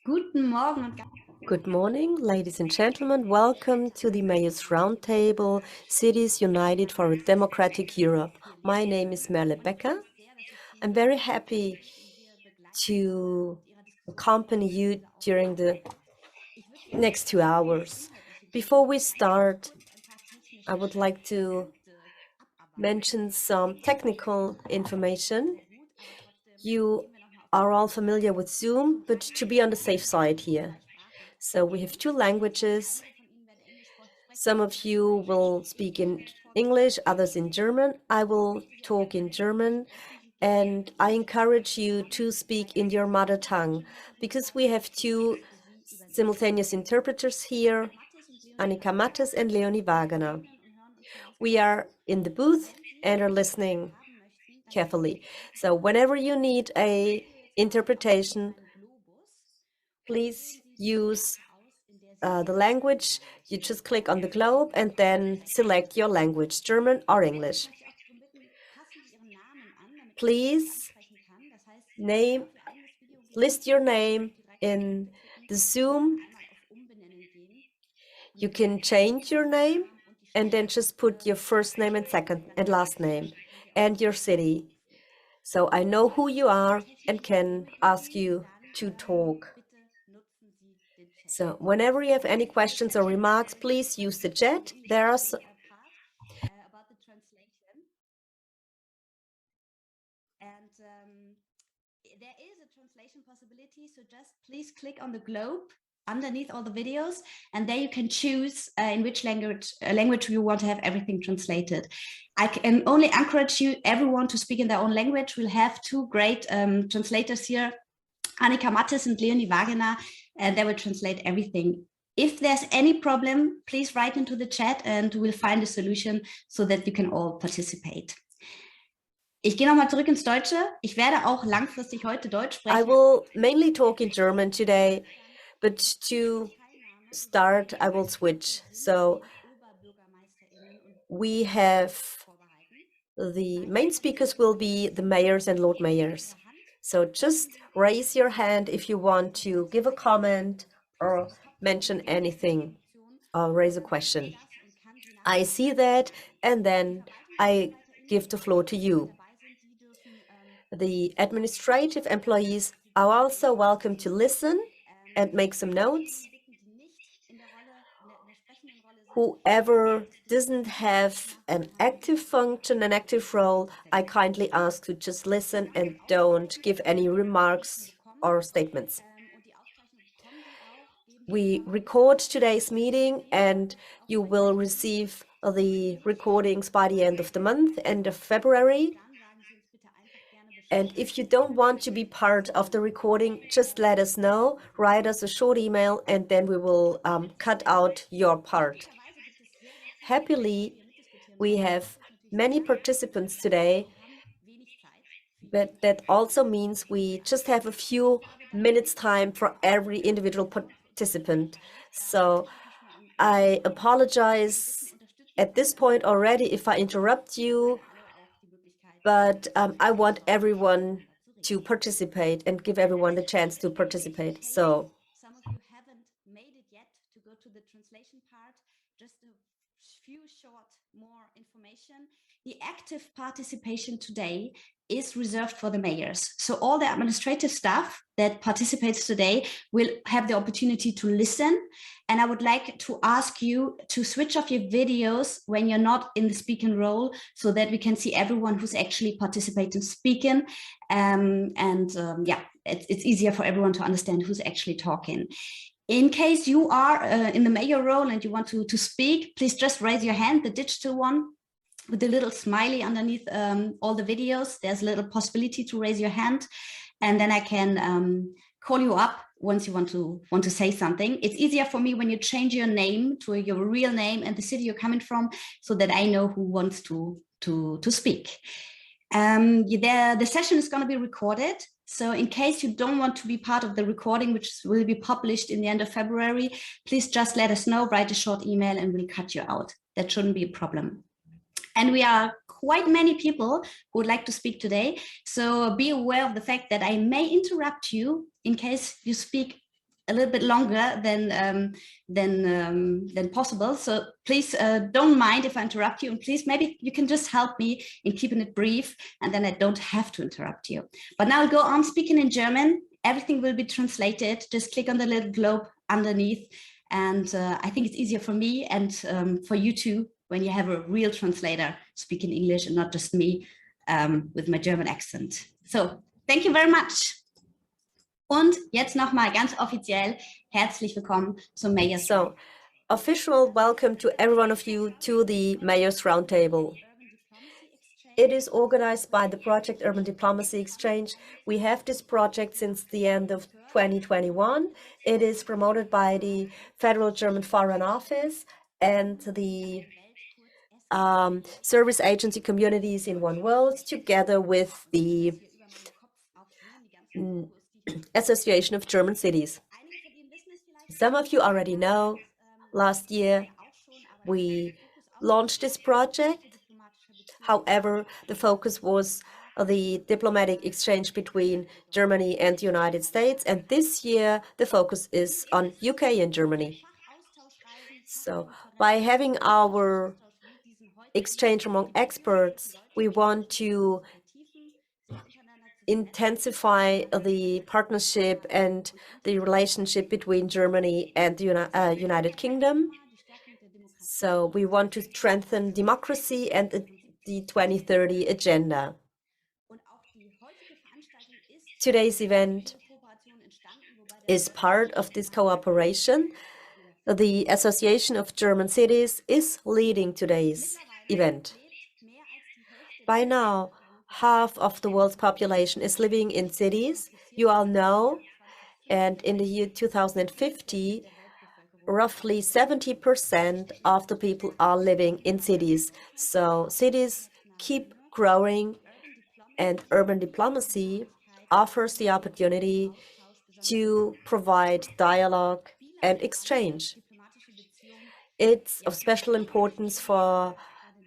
Guten Morgen und Good morning, ladies and gentlemen. Welcome to the Mayor's Roundtable, Cities United for a Democratic Europe. My name is Merle Becker. I'm very happy to accompany you during the next 2 hours. Before we start, I would like to mention some technical information. You are all familiar with Zoom, but to be on the safe side here. So we have 2 languages. Some of you will speak in English, others in German. I will talk in German, and I encourage you to speak in your mother tongue because we have 2 simultaneous interpreters here, Annika and Leonie Wagener. We are in the booth and are listening carefully. So whenever you need a interpretation, please use the language. You just click on the globe and then select your language, German or English. Please list your name in the Zoom. You can change your name and then just put your first name and second and last name and your city. So I know who you are and can ask you to talk. So whenever you have any questions or remarks, please use the chat. There are about the translation. And there is a translation possibility, so just please click on the globe underneath all the videos, and there you can choose in which language you want to have everything translated. I can only encourage everyone to speak in their own language. We'll have 2 great translators here, Annika and Leonie Wagener, and they will translate everything. If there's any problem, please write into the chat and we'll find a solution so that you can all participate. Ich gehe nochmal zurück ins Deutsche. Ich werde auch langfristig heute Deutsch sprechen. I will mainly talk in German today, but to start, I will switch. So we have the main speakers will be the mayors and Lord Mayors. So just raise your hand if you want to give a comment or mention anything or raise a question. I see that, and then I give the floor to you. The administrative employees are also welcome to listen and make some notes. Whoever doesn't have an active function, an active role, I kindly ask to just listen and don't give any remarks or statements. We record today's meeting and you will receive the recordings by the end of the month, end of February. And if you don't want to be part of the recording, just let us know, write us a short email, and then we will cut out your part. Happily, we have many participants today, but that also means we just have a few minutes time for every individual participant. So I apologize at this point already if I interrupt you, but I want everyone to participate and give everyone the chance to participate. So some of you haven't made it yet to go to the translation part, just a few short more information. The active participation today is reserved for the mayors. So all the administrative staff that participates today will have the opportunity to listen. And I would like to ask you to switch off your videos when you're not in the speaking role so that we can see everyone who's actually participating speaking. Yeah, it's easier for everyone to understand who's actually talking. In case you are in the mayor role and you want to speak, please just raise your hand, the digital one, with a little smiley underneath all the videos. There's a little possibility to raise your hand, and then I can call you up once you want to say something. It's easier for me when you change your name to your real name and the city you're coming from, so that I know who wants to speak. The session is going to be recorded. So in case you don't want to be part of the recording, which will be published in the end of February, please just let us know, write a short email, and we'll cut you out. That shouldn't be a problem. And we are quite many people who would like to speak today. So be aware of the fact that I may interrupt you in case you speak a little bit longer than possible. So please don't mind if I interrupt you, and please maybe you can just help me in keeping it brief, and then I don't have to interrupt you. But now I'll go on speaking in German. Everything will be translated. Just click on the little globe underneath, and I think it's easier for me and for you too when you have a real translator speaking English and not just me with my German accent. So thank you very much. Und jetzt nochmal ganz offiziell herzlich willkommen zum Mayors. So, official welcome to every one of you to the Mayors Roundtable. It is organized by the project Urban Diplomacy Exchange. We have this project since the end of 2021. It is promoted by the Federal German Foreign Office and the Service Agency Communities in One World, together with the Association of German Cities. Some of you already know, last year we launched this project. However, the focus was the diplomatic exchange between Germany and the United States, and this year the focus is on UK and Germany. So by having our exchange among experts, we want to intensify the partnership and the relationship between Germany and the United Kingdom. So we want to strengthen democracy and the 2030 agenda. Today's event is part of this cooperation. The Association of German Cities is leading today's event. By now, half of the world's population is living in cities. You all know, and in the year 2050, roughly 70% of the people are living in cities. So cities keep growing, and urban diplomacy offers the opportunity to provide dialogue and exchange. It's of special importance for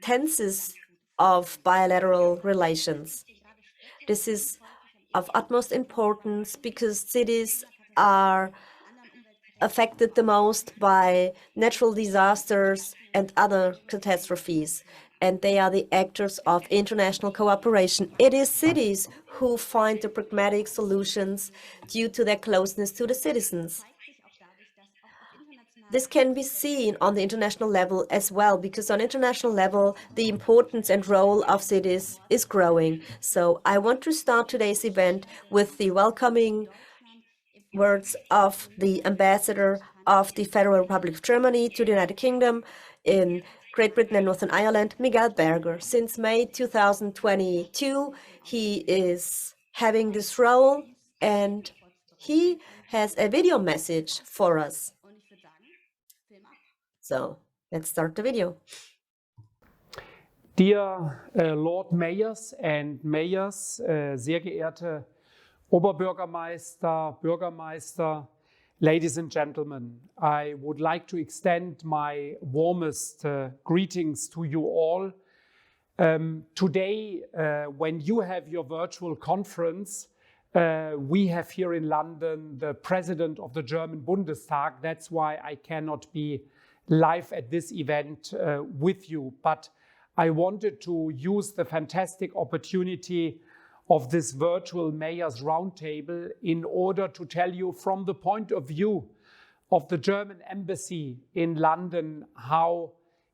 tenses of bilateral relations. This is of utmost importance because cities are affected the most by natural disasters and other catastrophes, and they are the actors of international cooperation. It is cities who find the pragmatic solutions due to their closeness to the citizens. This can be seen on the international level as well, because on international level, the importance and role of cities is growing. So I want to start today's event with the welcoming words of the ambassador of the Federal Republic of Germany to the United Kingdom in Great Britain and Northern Ireland, Miguel Berger. Since May 2022, he is having this role, and he has a video message for us. So let's start the video. Dear Lord Mayors and Mayors, sehr geehrte Oberbürgermeister, Bürgermeister, ladies and gentlemen, I would like to extend my warmest greetings to you all. Today, when you have your virtual conference, we have here in London the President of the German Bundestag. That's why I cannot be live at this event with you, but I wanted to use the fantastic opportunity of this virtual Mayors Roundtable in order to tell you from the point of view of the German Embassy in London how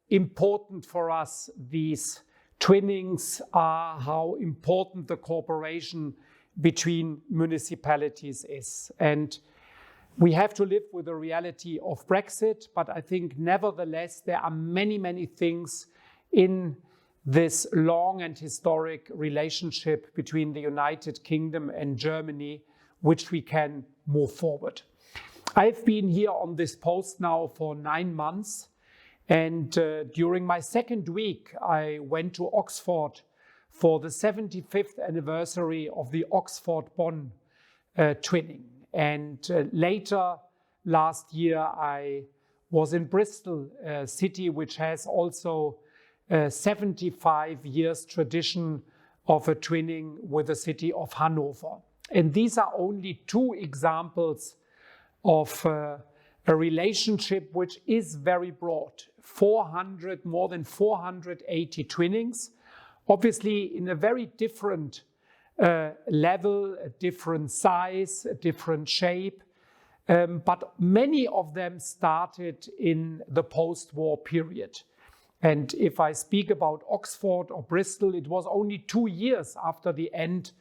important for us these twinnings are, how important the cooperation between municipalities is. And we have to live with the reality of Brexit, but I think nevertheless there are many, many things in this long and historic relationship between the United Kingdom and Germany which we can move forward. I've been here on this post now for 9 months, and during my second week I went to Oxford for the 75th anniversary of the Oxford-Bonn twinning. And later last year I was in Bristol, a city which has also 75 years tradition of a twinning with the city of Hanover. And these are only 2 examples of a relationship which is very broad. More than 480 twinnings, obviously in a very different level, a different size, a different shape, but many of them started in the post-war period. And if I speak about Oxford or Bristol, it was only 2 years after the end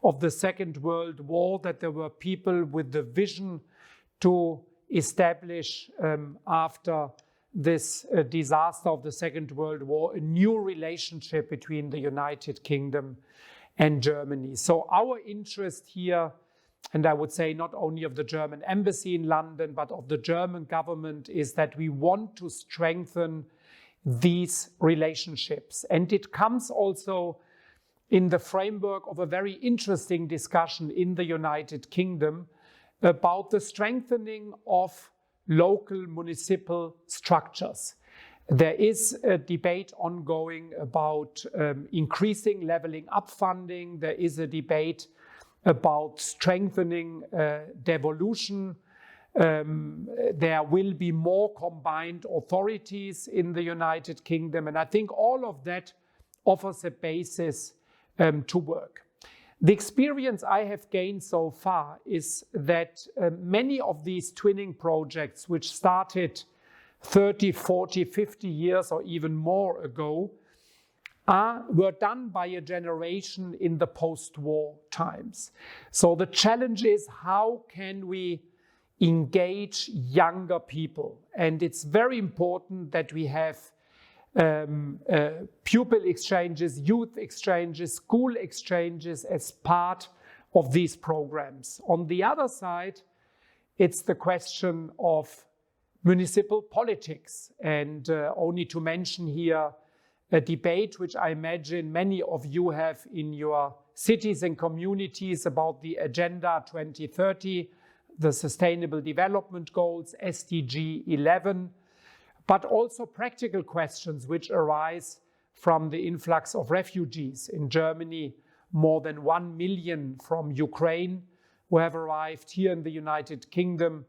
of the Second World War that there were people with the vision to establish, after this disaster of the Second World War, a new relationship between the United Kingdom and Germany. So our interest here, and I would say not only of the German embassy in London, but of the German government, is that we want to strengthen these relationships. And it comes also in the framework of a very interesting discussion in the United Kingdom about the strengthening of local municipal structures. There is a debate ongoing about increasing leveling up funding. There is a debate about strengthening devolution. There will be more combined authorities in the United Kingdom. And I think all of that offers a basis to work. The experience I have gained so far is that many of these twinning projects, which started 30, 40, 50 years or even more ago, were done by a generation in the post-war times. So the challenge is, how can we engage younger people? And it's very important that we have pupil exchanges, youth exchanges, school exchanges as part of these programs. On the other side, it's the question of municipal politics. And only to mention here a debate which I imagine many of you have in your cities and communities about the Agenda 2030, the Sustainable Development Goals, SDG 11, but also practical questions which arise from the influx of refugees. In Germany, more than 1 million from Ukraine who have arrived here in the United Kingdom.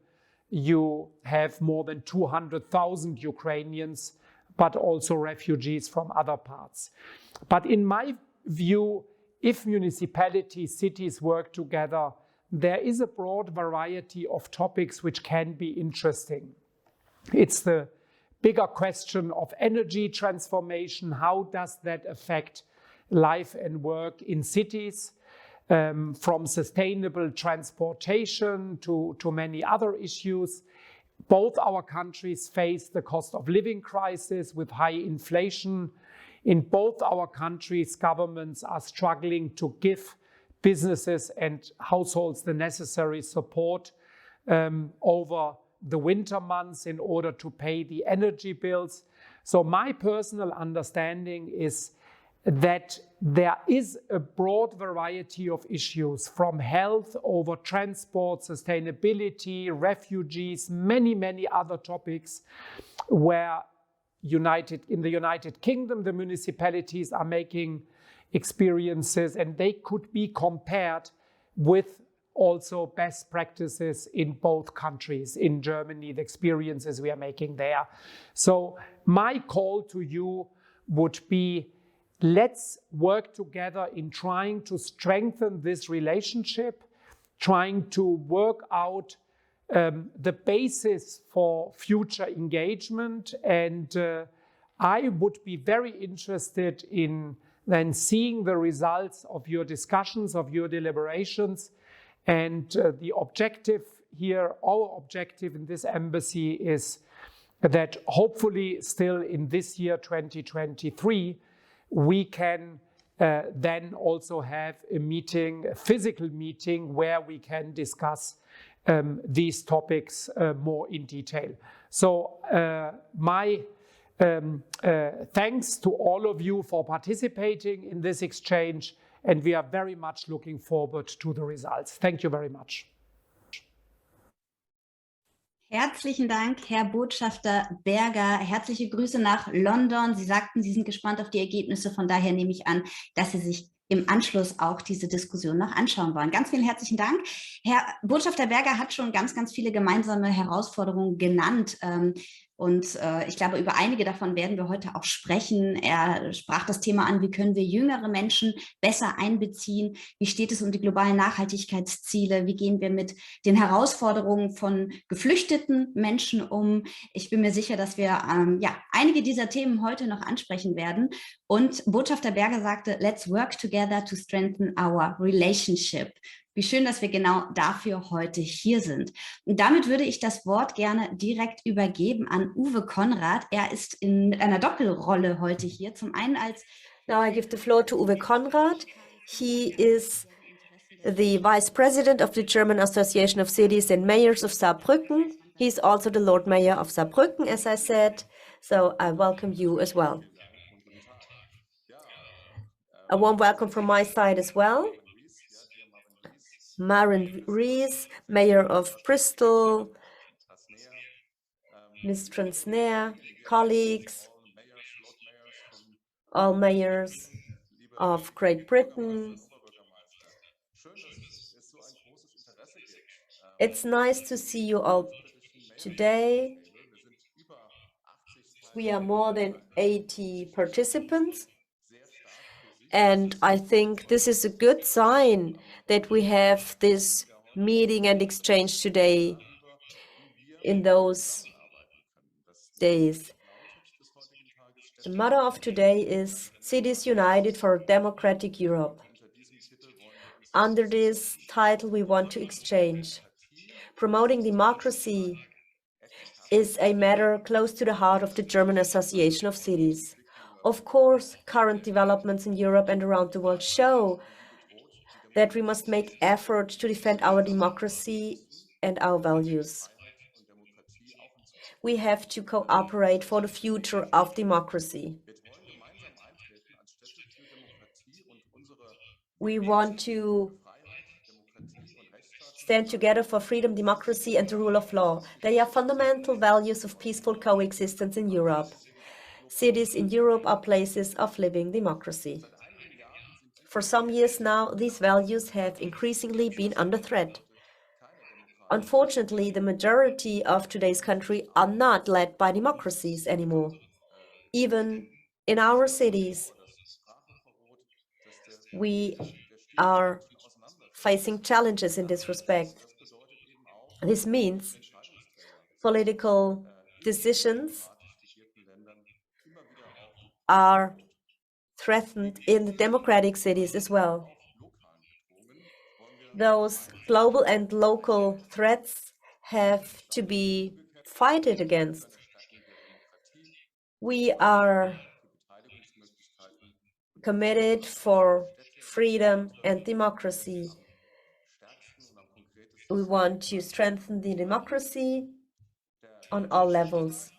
You have more than 200,000 Ukrainians, but also refugees from other parts. But in my view, if municipalities, cities work together, there is a broad variety of topics which can be interesting. It's the bigger question of energy transformation. How does that affect life and work in cities? From sustainable transportation to many other issues. Both our countries face the cost of living crisis with high inflation. In both our countries, governments are struggling to give businesses and households the necessary support over the winter months in order to pay the energy bills. So my personal understanding is that there is a broad variety of issues, from health over transport, sustainability, refugees, many other topics, where in the United Kingdom, the municipalities are making experiences, and they could be compared with also best practices in both countries. In Germany, the experiences we are making there. So my call to you would be, let's work together in trying to strengthen this relationship, trying to work out the basis for future engagement. And I would be very interested in then seeing the results of your discussions, of your deliberations. And the objective here, our objective in this embassy, is that hopefully still in this year, 2023, we can then also have a meeting, a physical meeting, where we can discuss these topics more in detail. So my thanks to all of you for participating in this exchange, and we are very much looking forward to the results. Thank you very much. Herzlichen Dank, Herr Botschafter Berger. Herzliche Grüße nach London. Sie sagten, Sie sind gespannt auf die Ergebnisse. Von daher nehme ich an, dass Sie sich im Anschluss auch diese Diskussion noch anschauen wollen. Ganz vielen herzlichen Dank. Herr Botschafter Berger hat schon ganz, ganz viele gemeinsame Herausforderungen genannt. Und ich glaube, über einige davon werden wir heute auch sprechen. Er sprach das Thema an, wie können wir jüngere Menschen besser einbeziehen? Wie steht es um die globalen Nachhaltigkeitsziele? Wie gehen wir mit den Herausforderungen von geflüchteten Menschen um? Ich bin mir sicher, dass wir einige dieser Themen heute noch ansprechen werden. Und Botschafter Berger sagte, let's work together to strengthen our relationship. Wie schön, dass wir genau dafür heute hier sind. Und damit würde ich das Wort gerne direkt übergeben an Uwe Conradt. Er ist in einer Doppelrolle heute hier. Zum einen als... Now I give the floor to Uwe Conradt. He is the Vice President of the German Association of Cities and Mayors of Saarbrücken. He's also the Lord Mayor of Saarbrücken, as I said. So I welcome you as well. A warm welcome from my side as well. Marvin Rees, Mayor of Bristol, Ms. Trăsnea, colleagues, all mayors of Great Britain. It's nice to see you all today. We are more than 80 participants. And I think this is a good sign that we have this meeting and exchange today in those days. The motto of today is Cities United for a Democratic Europe. Under this title, we want to exchange. Promoting democracy is a matter close to the heart of the German Association of Cities. Of course, current developments in Europe and around the world show that we must make efforts to defend our democracy and our values. We have to cooperate for the future of democracy. We want to stand together for freedom, democracy, and the rule of law. They are fundamental values of peaceful coexistence in Europe. Cities in Europe are places of living democracy. For some years now, these values have increasingly been under threat. Unfortunately, the majority of today's country are not led by democracies anymore. Even in our cities, we are facing challenges in this respect. This means political decisions are threatened in the democratic cities as well. Those global and local threats have to be fighted against. We are committed for freedom and democracy. We want to strengthen the democracy on all levels.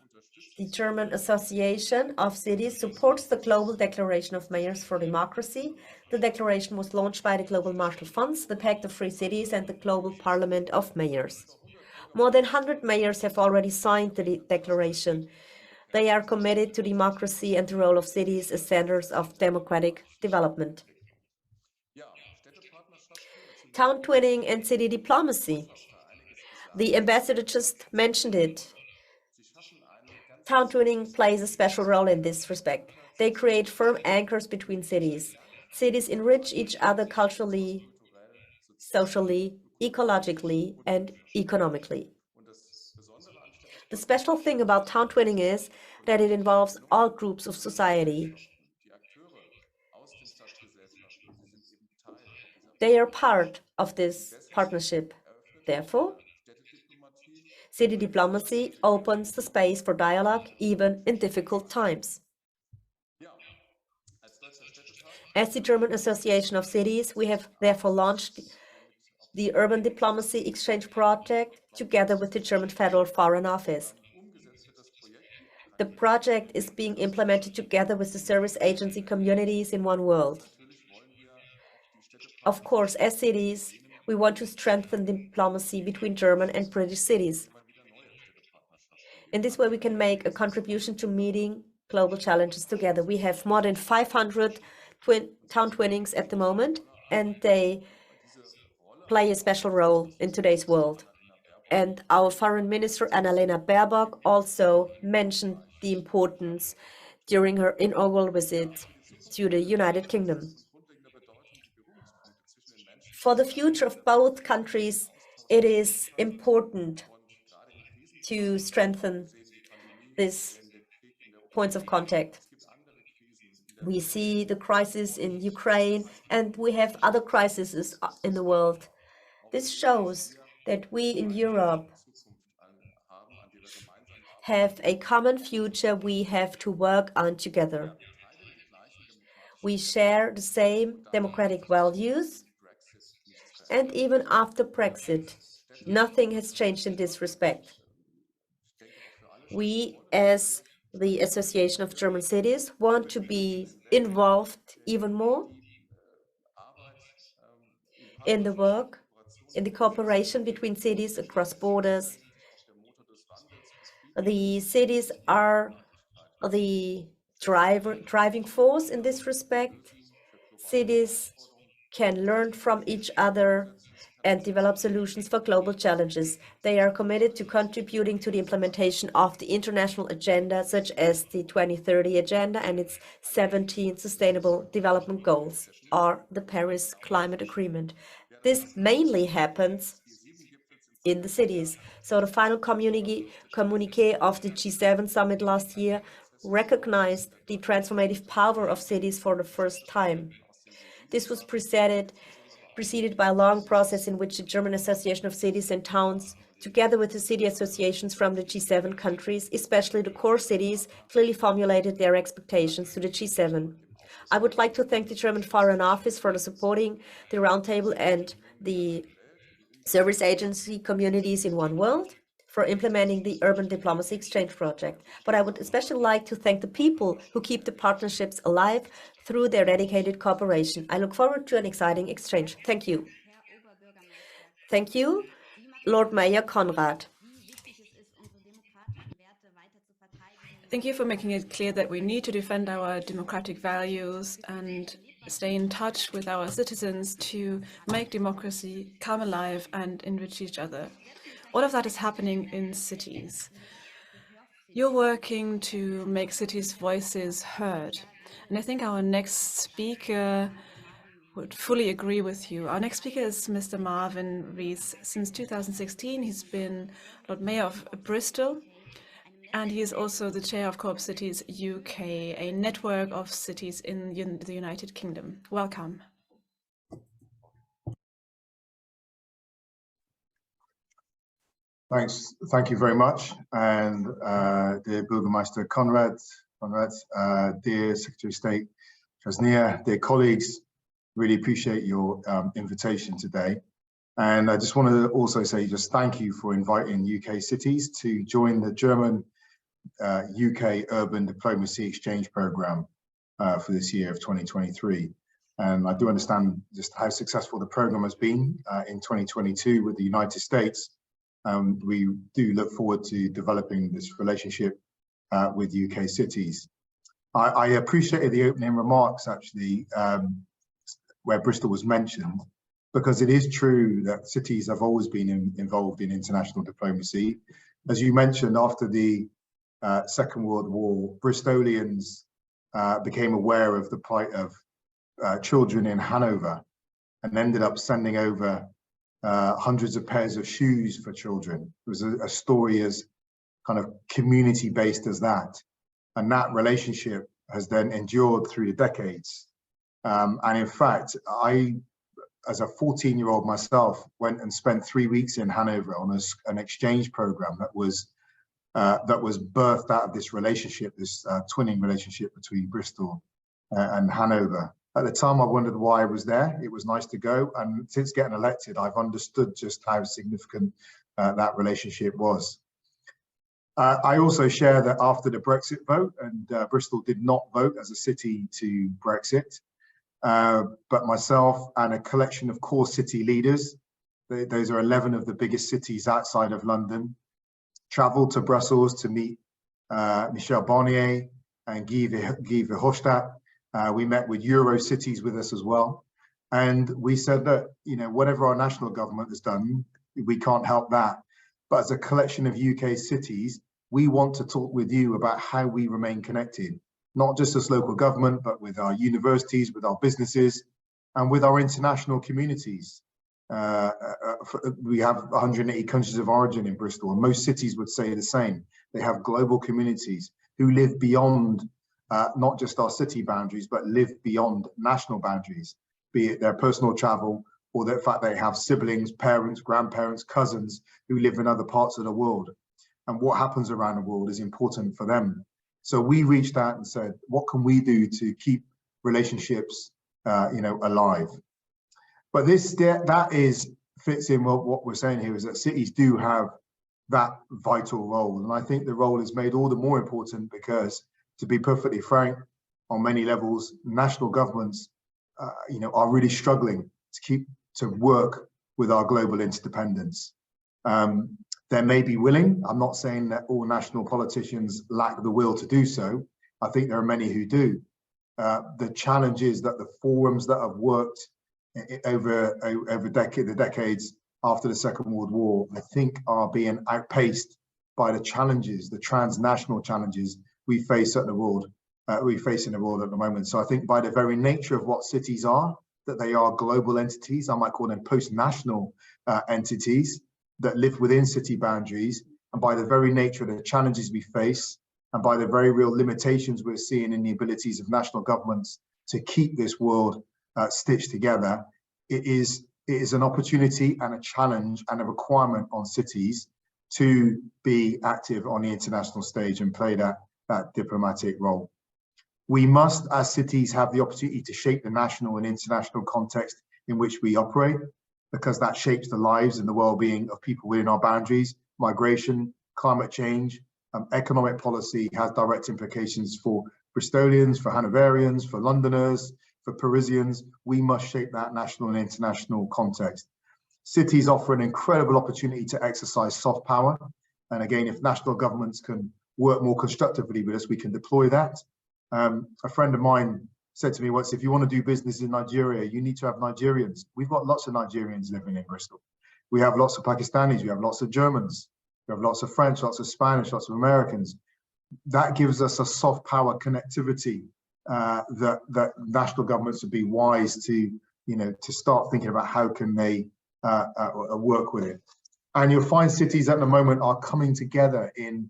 The German Association of Cities supports the Global Declaration of Mayors for Democracy. The declaration was launched by the Global Marshall Funds, the Pact of Free Cities, and the Global Parliament of Mayors. More than 100 mayors have already signed the declaration. They are committed to democracy and the role of cities as centers of democratic development. Town twinning and city diplomacy. The ambassador just mentioned it. Town twinning plays a special role in this respect. They create firm anchors between cities. Cities enrich each other culturally, socially, ecologically, and economically. The special thing about town twinning is that it involves all groups of society. They are part of this partnership. Therefore, city diplomacy opens the space for dialogue even in difficult times. As the German Association of Cities, we have therefore launched the Urban Diplomacy Exchange Project together with the German Federal Foreign Office. The project is being implemented together with the service agency communities in one world. Of course, as cities, we want to strengthen diplomacy between German and British cities. In this way, we can make a contribution to meeting global challenges together. We have more than 500 town twinnings at the moment, and they play a special role in today's world. And our Foreign Minister, Annalena Baerbock, also mentioned the importance during her inaugural visit to the United Kingdom. For the future of both countries, it is important to strengthen these points of contact. We see the crisis in Ukraine, and we have other crises in the world. This shows that we in Europe have a common future we have to work on together. We share the same democratic values, and even after Brexit, nothing has changed in this respect. We, as the Association of German Cities, want to be involved even more in the work, in the cooperation between cities across borders. The cities are the driving force in this respect. Cities can learn from each other and develop solutions for global challenges. They are committed to contributing to the implementation of the international agenda, such as the 2030 Agenda and its 17 Sustainable Development Goals, or the Paris Climate Agreement. This mainly happens in the cities. So the final communique of the G7 summit last year recognized the transformative power of cities for the first time. This was preceded by a long process in which the German Association of Cities and Towns, together with the city associations from the G7 countries, especially the core cities, clearly formulated their expectations to the G7. I would like to thank the German Foreign Office for supporting the Roundtable and the service agency communities in One World for implementing the Urban Diplomacy Exchange Project. But I would especially like to thank the people who keep the partnerships alive through their dedicated cooperation. I look forward to an exciting exchange. Thank you. Thank you, Lord Mayor Conradt. Thank you for making it clear that we need to defend our democratic values and stay in touch with our citizens to make democracy come alive and enrich each other. All of that is happening in cities. You're working to make cities' voices heard. And I think our next speaker would fully agree with you. Our next speaker is Mr. Marvin Rees. Since 2016, he's been Lord Mayor of Bristol, and he is also the chair of Co-op Cities UK, a network of cities in the United Kingdom. Welcome. Thanks. Thank you very much. And dear Bürgermeister Conradt, dear Secretary of State Trăsnea, dear colleagues, really appreciate your invitation today. And I just want to also say just thank you for inviting UK cities to join the German UK Urban Diplomacy Exchange Programme for this year of 2023. And I do understand just how successful the programme has been in 2022 with the United States. We do look forward to developing this relationship with UK cities. I appreciated the opening remarks actually where Bristol was mentioned, because it is true that cities have always been involved in international diplomacy. As you mentioned, after the Second World War, Bristolians became aware of the plight of children in Hanover and ended up sending over hundreds of pairs of shoes for children. It was a story as kind of community-based as that. And that relationship has then endured through the decades. And in fact, I, as a 14-year-old myself, went and spent 3 weeks in Hanover on an exchange program that was birthed out of this relationship, this twinning relationship between Bristol and Hanover. At the time, I wondered why I was there. It was nice to go. And since getting elected, I've understood just how significant that relationship was. I also share that after the Brexit vote, and Bristol did not vote as a city to Brexit, but myself and a collection of core city leaders, those are 11 of the biggest cities outside of London, travelled to Brussels to meet Michel Barnier and Guy Verhofstadt We met with Euro cities with us as well. And we said that, whatever our national government has done, we can't help that. But as a collection of UK cities, we want to talk with you about how we remain connected, not just as local government, but with our universities, with our businesses, and with our international communities. We have 180 countries of origin in Bristol, and most cities would say the same. They have global communities who live beyond not just our city boundaries, but live beyond national boundaries, be it their personal travel or the fact they have siblings, parents, grandparents, cousins who live in other parts of the world. And what happens around the world is important for them. So we reached out and said, what can we do to keep relationships, alive? But fits in what we're saying here, is that cities do have that vital role. And I think the role is made all the more important because, to be perfectly frank, on many levels, national governments, are really struggling to work with our global interdependence. They may be willing. I'm not saying that all national politicians lack the will to do so. I think there are many who do. The challenge is that the forums that have worked over the decades after the Second World War, I think, are being outpaced by the challenges, the transnational challenges we face in the world at the moment. So I think by the very nature of what cities are, that they are global entities, I might call them post-national entities that live within city boundaries, and by the very nature of the challenges we face, and by the very real limitations we're seeing in the abilities of national governments to keep this world stitched together, it is an opportunity and a challenge and a requirement on cities to be active on the international stage and play that diplomatic role. We must, as cities, have the opportunity to shape the national and international context in which we operate, because that shapes the lives and the well-being of people within our boundaries. Migration, climate change, economic policy has direct implications for Bristolians, for Hanoverians, for Londoners, for Parisians. We must shape that national and international context. Cities offer an incredible opportunity to exercise soft power. And again, if national governments can work more constructively with us, we can deploy that. A friend of mine said to me once, if you want to do business in Nigeria, you need to have Nigerians. We've got lots of Nigerians living in Bristol. We have lots of Pakistanis, we have lots of Germans, we have lots of French, lots of Spanish, lots of Americans. That gives us a soft power connectivity that national governments would be wise to start thinking about how can they work with it. And you'll find cities at the moment are coming together in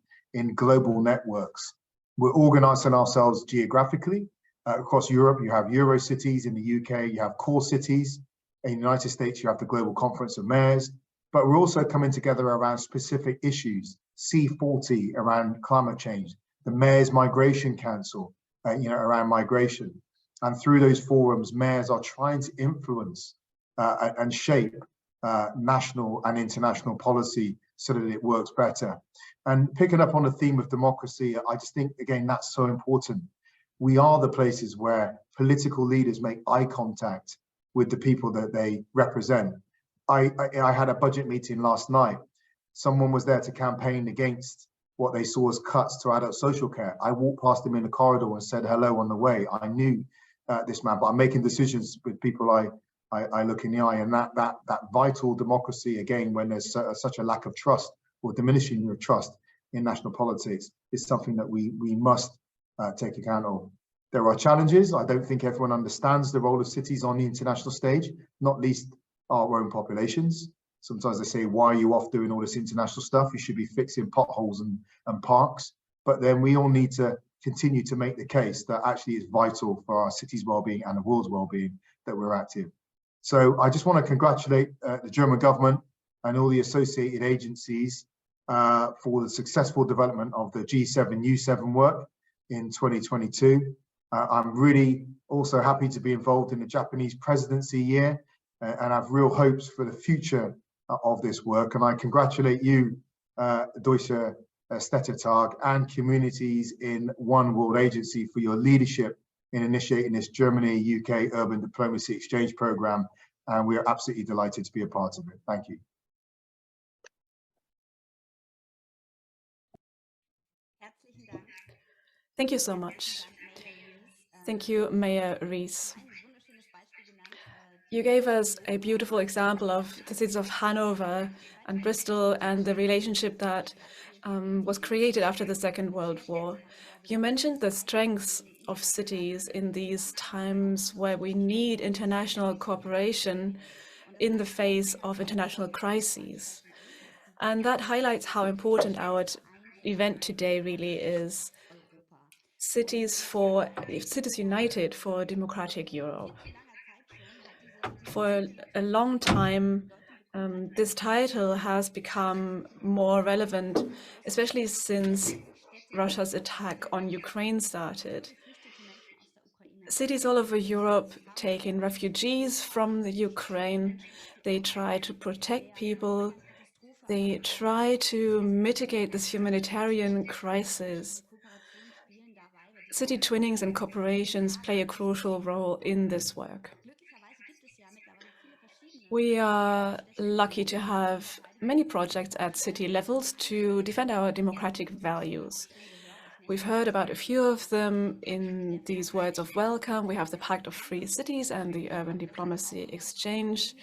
global networks. We're organizing ourselves geographically. Across Europe, you have Euro cities. In the UK, you have core cities. In the United States, you have the Global Conference of Mayors. But we're also coming together around specific issues, C40 around climate change, the Mayors Migration Council, around migration. And through those forums, mayors are trying to influence and shape national and international policy so that it works better. And picking up on the theme of democracy, I just think, again, that's so important. We are the places where political leaders make eye contact with the people that they represent. I had a budget meeting last night. Someone was there to campaign against what they saw as cuts to adult social care. I walked past him in the corridor and said hello on the way. I knew this man, but I'm making decisions with people I look in the eye, and that vital democracy, again, when there's such a lack of trust or diminishing of trust in national politics, is something that we must take account of. There are challenges. I don't think everyone understands the role of cities on the international stage, not least our own populations. Sometimes they say, why are you off doing all this international stuff? You should be fixing potholes and parks. But then we all need to continue to make the case that actually it's vital for our city's well-being and the world's well-being that we're active. So I just want to congratulate the German government and all the associated agencies for the successful development of the G7U7 work in 2022. I'm really also happy to be involved in the Japanese presidency year and have real hopes for the future of this work. And I congratulate you, Deutsche Städtetag, and communities in One World Agency for your leadership in initiating this Germany-UK Urban Diplomacy Exchange Programme. And we are absolutely delighted to be a part of it. Thank you. Thank you so much. Thank you, Mayor Rees. You gave us a beautiful example of the cities of Hanover and Bristol and the relationship that was created after the Second World War. You mentioned the strengths of cities in these times where we need international cooperation in the face of international crises. And that highlights how important our event today really is. Cities United for Democratic Europe. For a long time, this title has become more relevant, especially since Russia's attack on Ukraine started. Cities all over Europe take in refugees from the Ukraine. They try to protect people. They try to mitigate this humanitarian crisis. City twinnings and corporations play a crucial role in this work. We are lucky to have many projects at city levels to defend our democratic values. We've heard about a few of them in these words of welcome. We have the Pact of Free Cities and the Urban Diplomacy Exchange,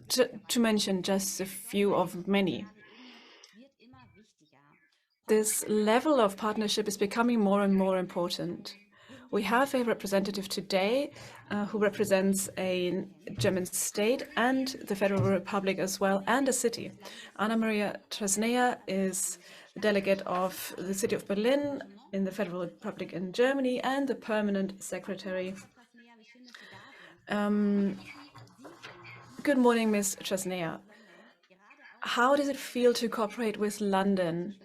to mention just a few of many. This level of partnership is becoming more and more important. We have a representative today who represents a German state and the Federal Republic as well, and a city. Anna-Maria Trăsnea is the delegate of the city of Berlin in the Federal Republic in Germany and the permanent secretary. Good morning, Ms. Trăsnea. How does it feel to cooperate with London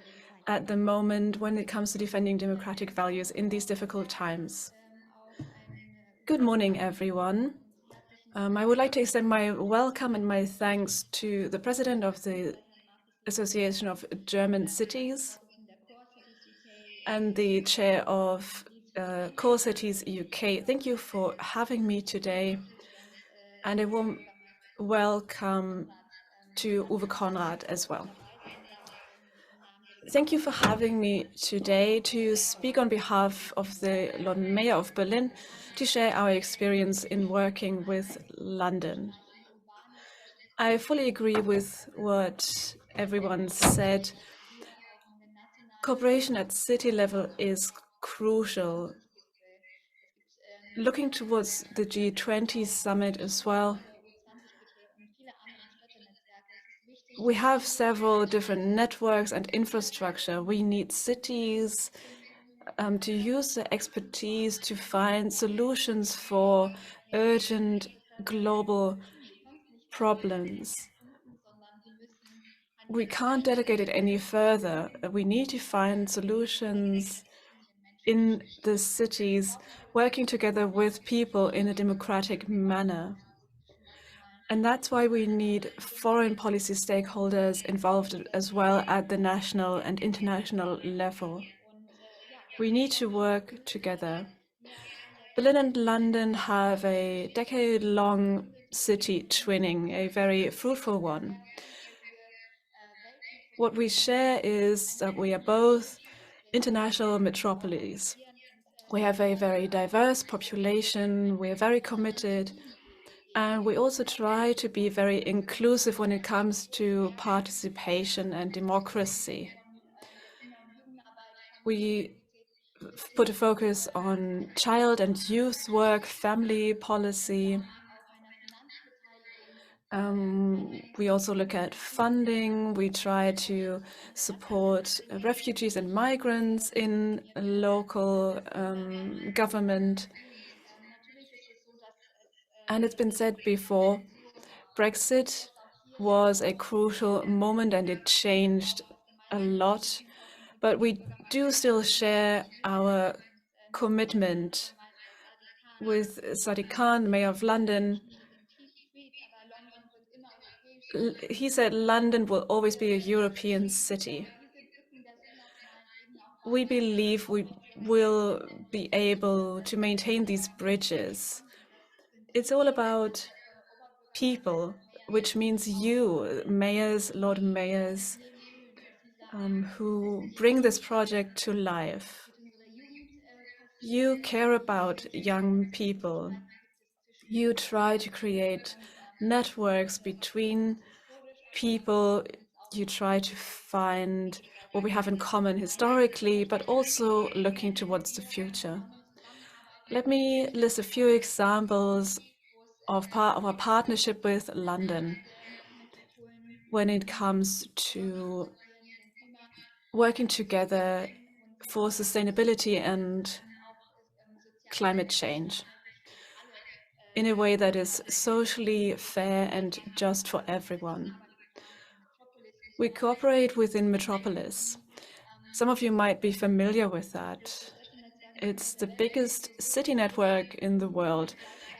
at the moment when it comes to defending democratic values in these difficult times? Good morning, everyone. I would like to extend my welcome and my thanks to the president of the Association of German Cities and the chair of Core Cities UK. Thank you for having me today, and a warm welcome to Uwe Conradt as well. Thank you for having me today to speak on behalf of the Lord Mayor of Berlin to share our experience in working with London. I fully agree with what everyone said. Cooperation at city level is crucial. Looking towards the G20 summit as well, we have several different networks and infrastructure. We need cities to use the expertise to find solutions for urgent global problems. We can't delegate it any further. We need to find solutions in the cities, working together with people in a democratic manner. And that's why we need foreign policy stakeholders involved as well at the national and international level. We need to work together. Berlin and London have a decade-long city twinning, a very fruitful one. What we share is that we are both international metropolises. We have a very diverse population, we are very committed, and we also try to be very inclusive when it comes to participation and democracy. We put a focus on child and youth work, family policy. We also look at funding. We try to support refugees and migrants in local government. And it's been said before, Brexit was a crucial moment and it changed a lot, but we do still share our commitment with Sadiq Khan, Mayor of London. He said London will always be a European city. We believe we will be able to maintain these bridges. It's all about people, which means you, mayors, Lord Mayors, who bring this project to life. You care about young people. You try to create networks between people. You try to find what we have in common historically, but also looking towards the future. Let me list a few examples of our partnership with London when it comes to working together for sustainability and climate change in a way that is socially fair and just for everyone. We cooperate within Metropolis. Some of you might be familiar with that. It's the biggest city network in the world,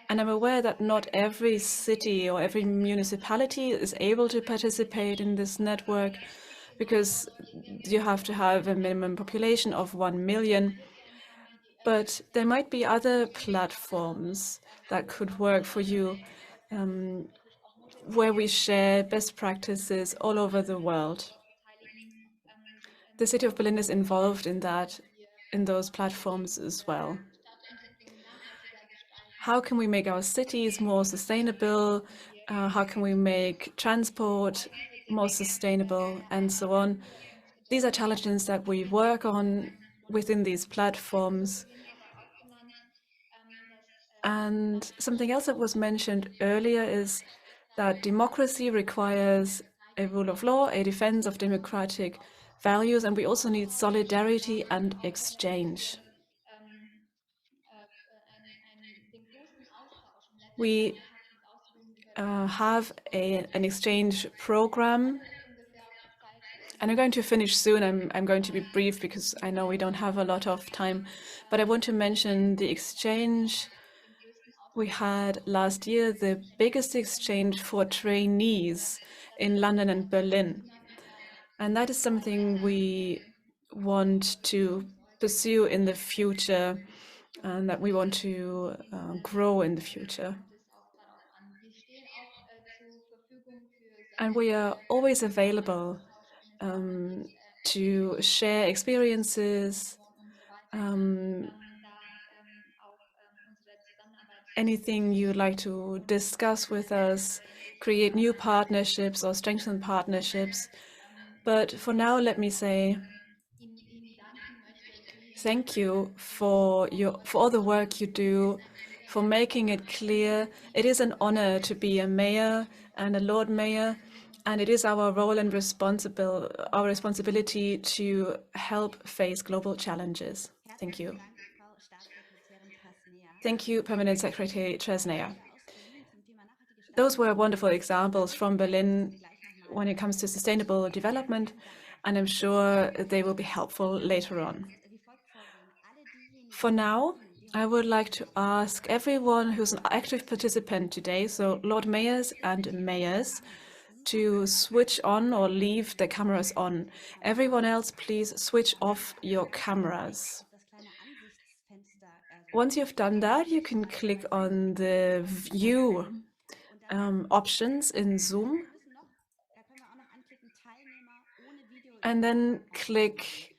and I'm aware that not every city or every municipality is able to participate in this network because you have to have a minimum population of 1 million. But there might be other platforms that could work for you, where we share best practices all over the world. The city of Berlin is involved in that, in those platforms as well. How can we make our cities more sustainable? How can we make transport more sustainable, and so on? These are challenges that we work on within these platforms. And something else that was mentioned earlier is that democracy requires a rule of law, a defense of democratic values, and we also need solidarity and exchange. We have an exchange program, and I'm going to finish soon. I'm going to be brief because I know we don't have a lot of time, but I want to mention the exchange we had last year, the biggest exchange for trainees in London and Berlin. And that is something we want to pursue in the future, and that we want to grow in the future. And we are always available to share experiences, anything you'd like to discuss with us, create new partnerships or strengthen partnerships. But for now, let me say thank you for all the work you do, for making it clear. It is an honor to be a mayor and a Lord Mayor, and it is our role and our responsibility to help face global challenges. Thank you. Thank you, Permanent Secretary Trăsnea. Those were wonderful examples from Berlin when it comes to sustainable development, and I'm sure they will be helpful later on. For now, I would like to ask everyone who's an active participant today, so Lord Mayors and Mayors, to switch on or leave the cameras on. Everyone else, please switch off your cameras. Once you've done that, you can click on the view options in Zoom, and then click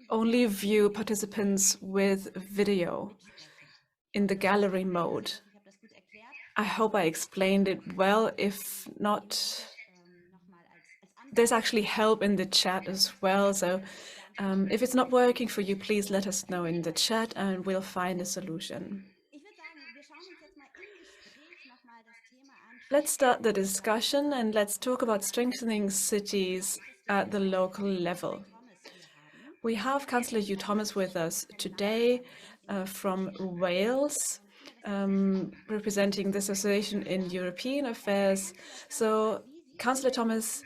only view participants with video in the gallery mode. I hope I explained it well. If not, there's actually help in the chat as well. So if it's not working for you, please let us know in the chat and we'll find a solution. Let's start the discussion and let's talk about strengthening cities at the local level. We have Councillor Hugh Thomas with us today from Wales, representing the Association in European Affairs. So, Councillor Thomas,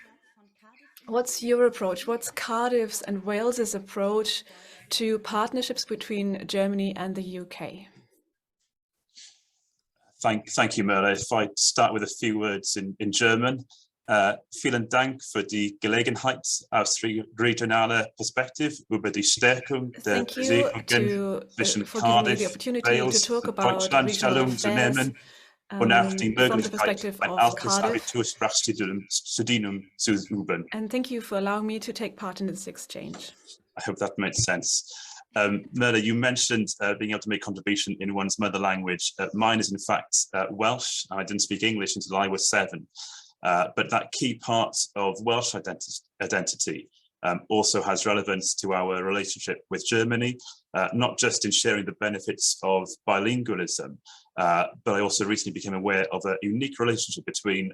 what's your approach? What's Cardiff's and Wales's approach to partnerships between Germany and the UK? Thank you, Merle. If I start with a few words in German. Vielen Dank für die Gelegenheit aus regionaler Perspektive über die Stärkung der Beziehungen zwischen Cardiff, Wales und Deutschland Stellung zu nehmen und auch die Möglichkeit, ein altes Abitursprachstudium zu üben. And thank you for allowing me to take part in this exchange. I hope that made sense. Merle, you mentioned being able to make contribution in one's mother language. Mine is in fact Welsh, and I didn't speak English until I was 7. But that key part of Welsh identity also has relevance to our relationship with Germany, not just in sharing the benefits of bilingualism, but I also recently became aware of a unique relationship between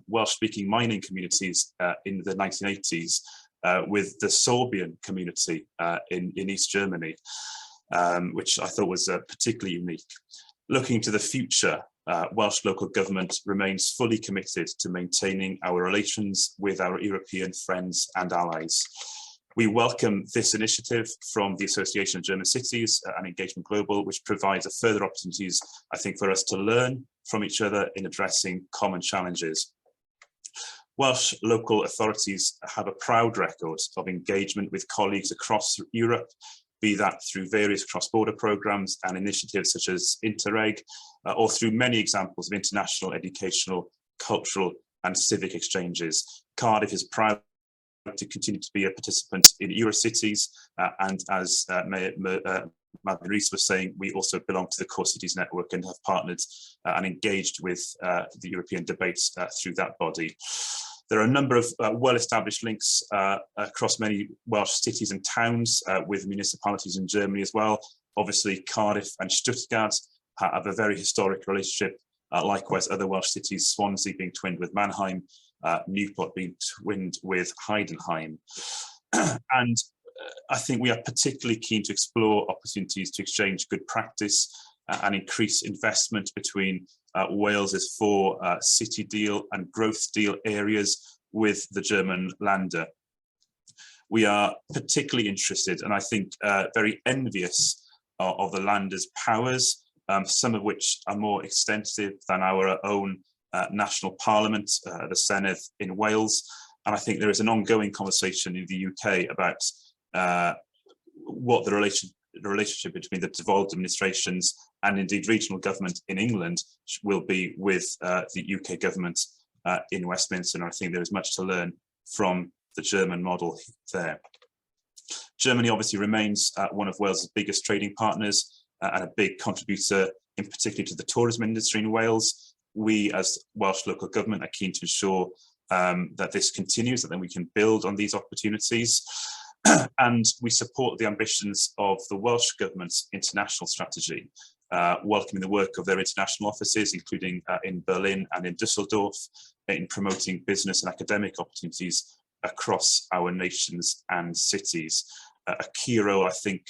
Welsh-speaking mining communities in the 1980s with the Sorbian community in East Germany, which I thought was particularly unique. Looking to the future, Welsh local government remains fully committed to maintaining our relations with our European friends and allies. We welcome this initiative from the Association of German Cities and Engagement Global, which provides a further opportunities, I think, for us to learn from each other in addressing common challenges. Welsh local authorities have a proud record of engagement with colleagues across Europe, be that through various cross-border programs and initiatives such as Interreg, or through many examples of international educational, cultural and civic exchanges. Cardiff is proud to continue to be a participant in Eurocities, and as Marvin Rees was saying, we also belong to the Core Cities Network and have partnered and engaged with the European debates through that body. There are a number of well-established links across many Welsh cities and towns with municipalities in Germany as well. Obviously, Cardiff and Stuttgart have a very historic relationship. Likewise, other Welsh cities, Swansea being twinned with Mannheim, Newport being twinned with Heidenheim. And I think we are particularly keen to explore opportunities to exchange good practice and increase investment between Wales's 4 city deal and growth deal areas with the German Länder. We are particularly interested, and I think very envious of the Länder's powers, some of which are more extensive than our own national parliament, the Senedd in Wales. And I think there is an ongoing conversation in the UK about what the relationship between the devolved administrations and indeed regional government in England will be with the UK government in Westminster. And I think there is much to learn from the German model there. Germany obviously remains one of Wales's biggest trading partners and a big contributor in particular to the tourism industry in Wales. We as Welsh local government are keen to ensure that this continues, that then we can build on these opportunities. And we support the ambitions of the Welsh government's international strategy, welcoming the work of their international offices, including in Berlin and in Düsseldorf, in promoting business and academic opportunities across our nations and cities. A key role, I think,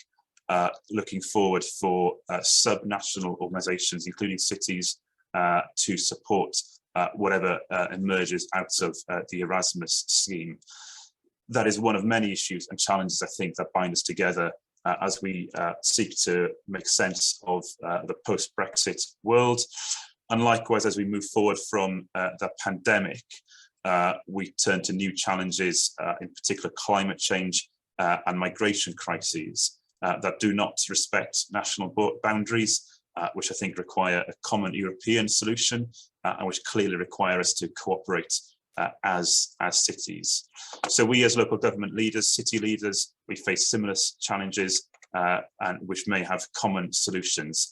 looking forward for sub-national organisations, including cities, to support whatever emerges out of the Erasmus scheme. That is one of many issues and challenges, I think, that bind us together as we seek to make sense of the post-Brexit world. And likewise, as we move forward from the pandemic, we turn to new challenges, in particular climate change and migration crises that do not respect national boundaries, which I think require a common European solution and which clearly require us to cooperate as cities. So we as local government leaders, city leaders, we face similar challenges and which may have common solutions.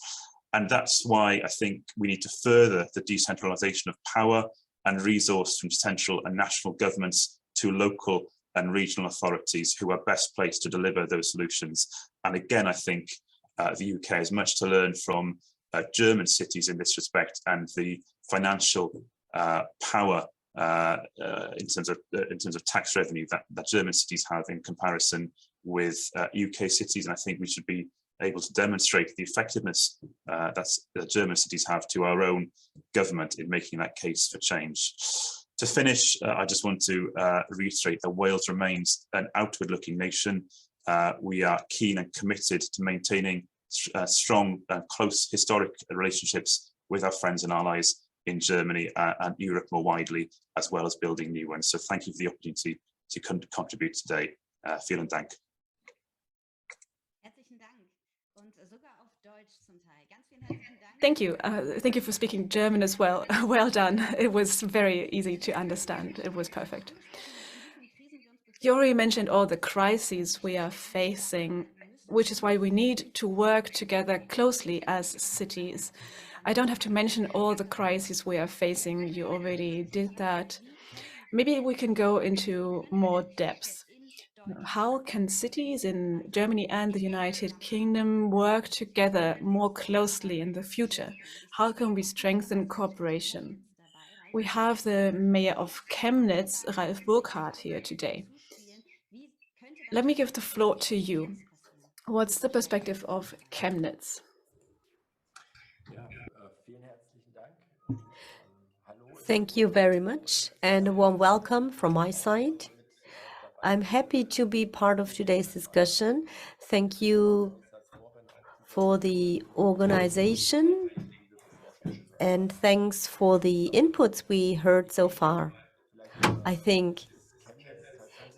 And that's why I think we need to further the decentralisation of power and resource from central and national governments to local and regional authorities who are best placed to deliver those solutions. And again, I think the UK has much to learn from German cities in this respect, and the financial power in terms of tax revenue that German cities have in comparison with UK cities. And I think we should be able to demonstrate the effectiveness that German cities have to our own government in making that case for change. To finish, I just want to reiterate that Wales remains an outward-looking nation. We are keen and committed to maintaining strong and close historic relationships with our friends and allies in Germany and Europe more widely, as well as building new ones. So thank you for the opportunity to contribute today. Vielen Dank. Thank you. Thank you for speaking German as well. Well done. It was very easy to understand. It was perfect. You already mentioned all the crises we are facing which is why we need to work together closely as cities. I don't have to mention all the crises we are facing. You already did that. Maybe we can go into more depth. How can cities in Germany and the United Kingdom work together more closely in the future? How can we strengthen cooperation? We have the mayor of Chemnitz, Ralf Burkhardt, here today. Let me give the floor to you. What's the perspective of Chemnitz? Thank you very much, and a warm welcome from my side. I'm happy to be part of today's discussion. Thank you for the organization, and thanks for the inputs we heard so far. I think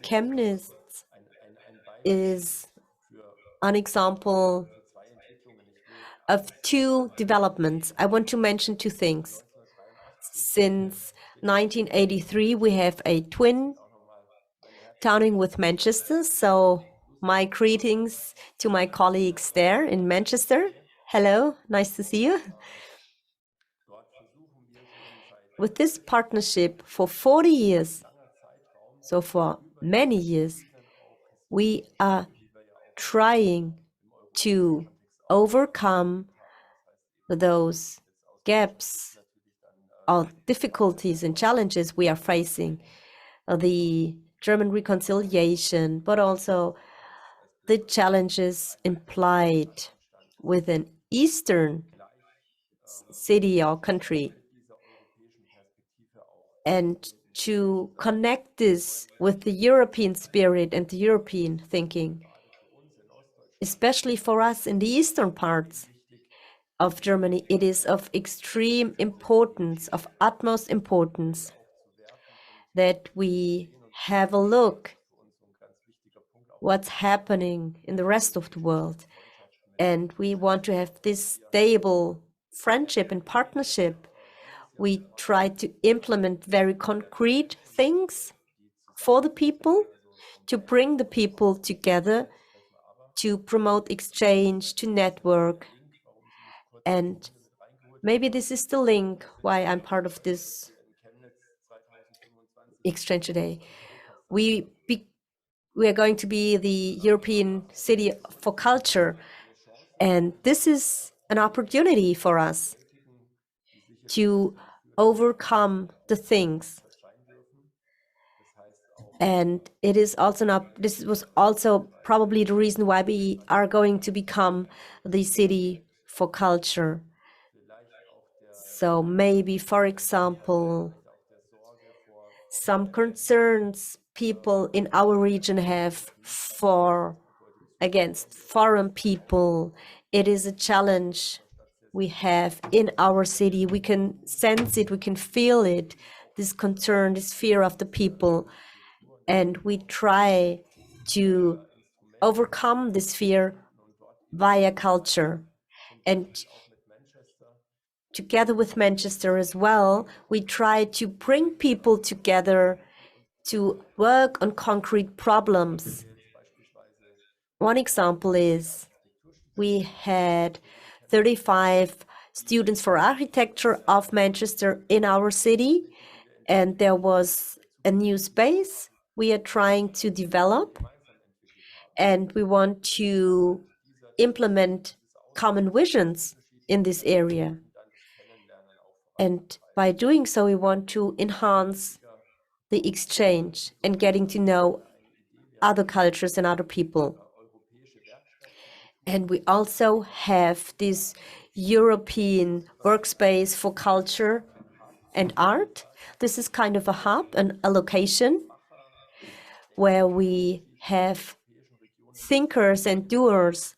Chemnitz is an example of two developments. I want to mention two things. Since 1983, we have a twin towning with Manchester. So my greetings to my colleagues there in Manchester. Hello, nice to see you. With this partnership for 40 years, so for many years, we are trying to overcome those gaps or difficulties and challenges we are facing, the German reconciliation, but also the challenges implied with an Eastern city or country, and to connect this with the European spirit and the European thinking, especially for us in the eastern parts of Germany. It is of extreme importance, of utmost importance, that we have a look what's happening in the rest of the world. And we want to have this stable friendship and partnership. We try to implement very concrete things for the people, to bring the people together, to promote exchange, to network. And maybe this is the link why I'm part of this exchange today. We are going to be the European City for Culture, and this is an opportunity for us to overcome the things. And it is also this was also probably the reason why we are going to become the City for Culture. So maybe, for example, some concerns people in our region have against foreign people. It is a challenge we have in our city. We can sense it, we can feel it, this concern, this fear of the people. And we try to overcome this fear via culture. And together with Manchester as well, we try to bring people together to work on concrete problems. One example is we had 35 students for architecture of Manchester in our city, and there was a new space we are trying to develop, and we want to implement common visions in this area. And by doing so, we want to enhance the exchange and getting to know other cultures and other people. And we also have this European workspace for culture and art. This is kind of a hub and a location where we have thinkers and doers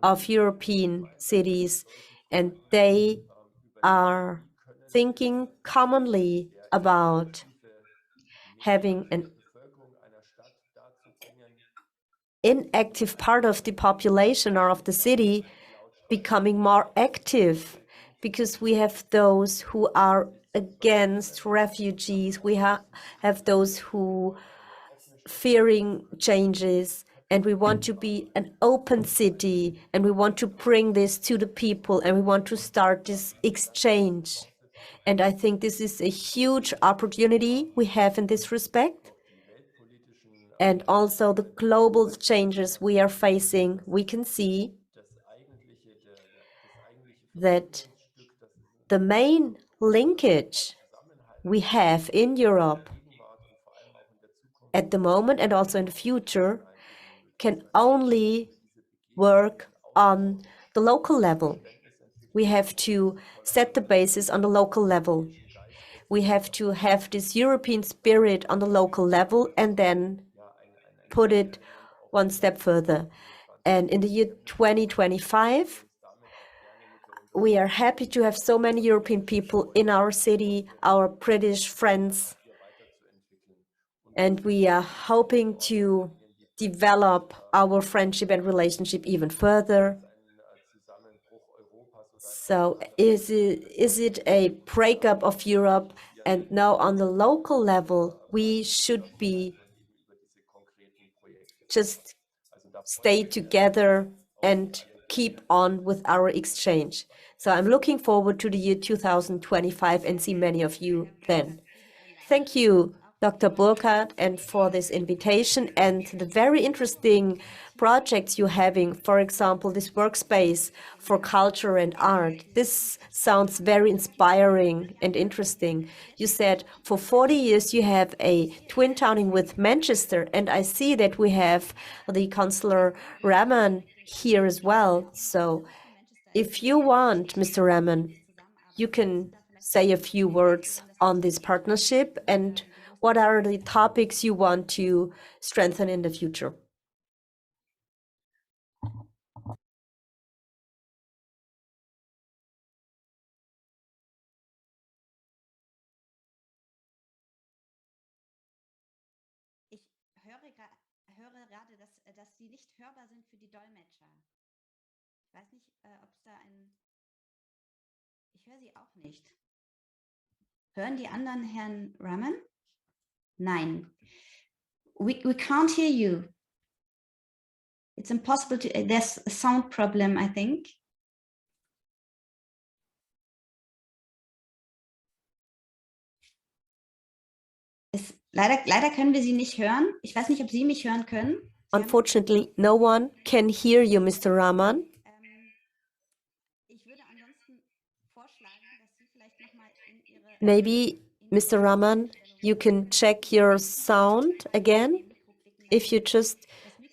of European cities, and they are thinking commonly about having an inactive part of the population or of the city becoming more active, because we have those who are against refugees, we have those who fearing changes, and we want to be an open city, and we want to bring this to the people, and we want to start this exchange. And I think this is a huge opportunity we have in this respect. And also the global changes we are facing, we can see that the main linkage we have in Europe at the moment and also in the future can only work on the local level. We have to set the basis on the local level. We have to have this European spirit on the local level and then put it one step further. And in the year 2025, we are happy to have so many European people in our city, our British friends, and we are hoping to develop our friendship and relationship even further. So is it a breakup of Europe? And now on the local level, we should be just stay together and keep on with our exchange. So I'm looking forward to the year 2025 and see many of you then. Thank you, Dr. Burkhardt, and for this invitation and the very interesting projects you're having. For example, this workspace for culture and art. This sounds very inspiring and interesting. You said for 40 years you have a twin towning with Manchester, and I see that we have the Councillor Rahman here as well. So if you want, Mr. Rahman, you can say a few words on this partnership and what are the topics you want to strengthen in the future? Ich höre gerade, dass sie nicht hörbar sind für die Dolmetscher. Ich weiß nicht, ob es da ein... Ich höre sie auch nicht. Hören die anderen Herrn Rahman? Nein. We can't hear you. It's impossible to... There's a sound problem, I think. Leider können wir Sie nicht hören. Ich weiß nicht, ob Sie mich hören können. Unfortunately, no one can hear you, Mr. Rahman. Ich würde ansonsten vorschlagen, dass Sie vielleicht noch mal in Ihre... Maybe, Mr. Rahman, you can check your sound again. If you just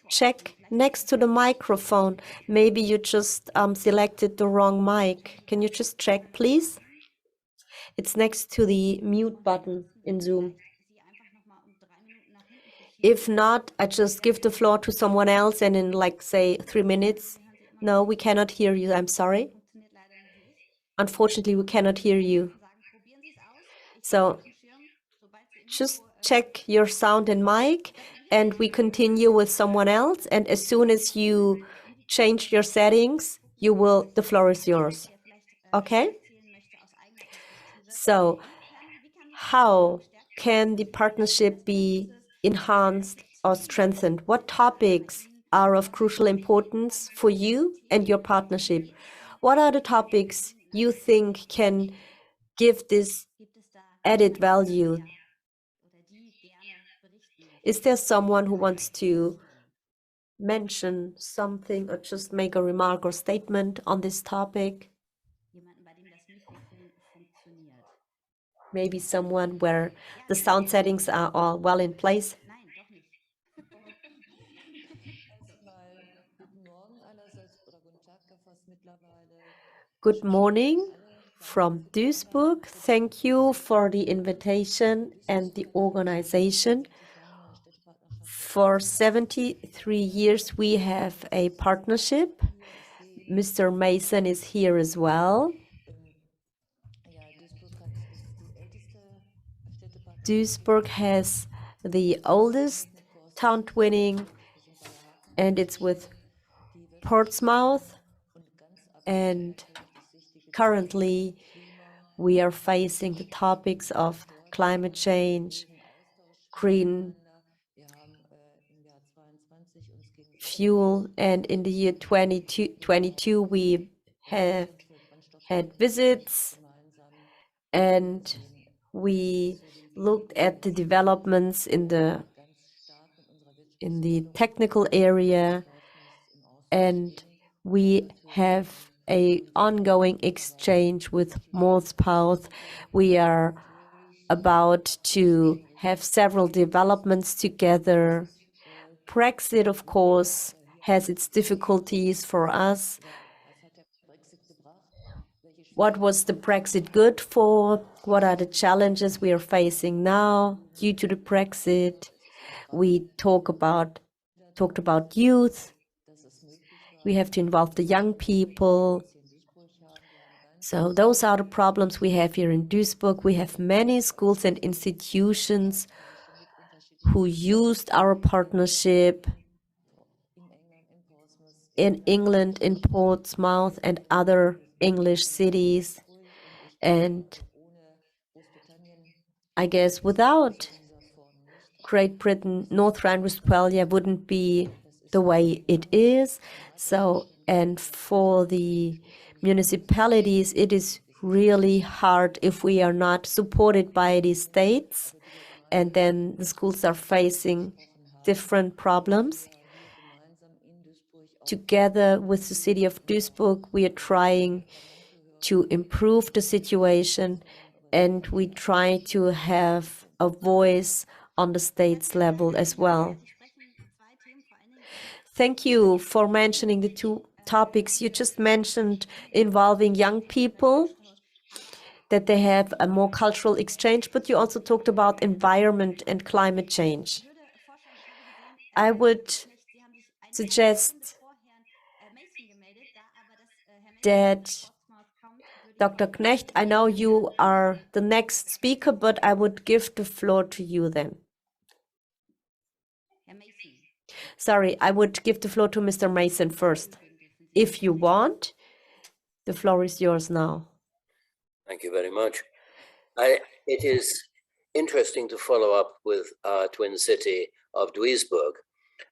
check next to the microphone, maybe you just selected the wrong mic. Can you just check, please? It's next to the mute button in Zoom. If not, I just give the floor to someone else and in like, say, 3 minutes. No, we cannot hear you. I'm sorry. Unfortunately, we cannot hear you. So just check your sound and mic and we continue with someone else. And as soon as you change your settings, the floor is yours. Okay? So how can the partnership be enhanced or strengthened? What topics are of crucial importance for you and your partnership? What are the topics you think can give this added value? Is there someone who wants to mention something or just make a remark or statement on this topic? Maybe someone where the sound settings are all well in place. Good morning from Duisburg. Thank you for the invitation and the organization. For 73 years, we have a partnership. Mr. Mason is here as well. Duisburg has the oldest town twinning, and it's with Portsmouth. And currently, we are facing the topics of climate change, green fuel, and in the year 2022 we have had visits and we looked at the developments in the technical area, and we have a ongoing exchange with Portsmouth. We are about to have several developments together. Brexit, of course, has its difficulties for us. What was the Brexit good for? What are the challenges we are facing now due to the Brexit? We talked about youth. We have to involve the young people. So those are the problems we have here in Duisburg. We have many schools and institutions who used our partnership in England, in Portsmouth and other English cities. And I guess without Great Britain, North Rhine-Westphalia wouldn't be the way it is. So, and for the municipalities, it is really hard if we are not supported by the states, and then the schools are facing different problems. Together with the city of Duisburg, we are trying to improve the situation, and we try to have a voice on the state's level as well. Thank you for mentioning the two topics you just mentioned involving young people, that they have a more cultural exchange, but you also talked about environment and climate change. I would suggest that Dr. Knecht, I know you are the next speaker, but I would give the floor to you then. Sorry, I would give the floor to Mr. Mason first. If you want, the floor is yours now. Thank you very much. It is interesting to follow up with our twin city of Duisburg.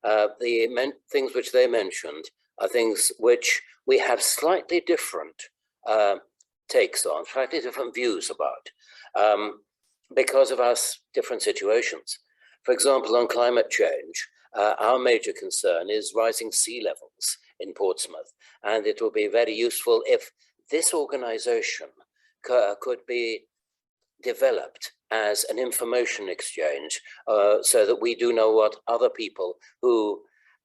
The things which they mentioned are things which we have slightly different takes on, slightly different views about, because of our different situations. For example, on climate change, our major concern is rising sea levels in Portsmouth, and it will be very useful if this organization could be developed as an information exchange, so that we do know what other people who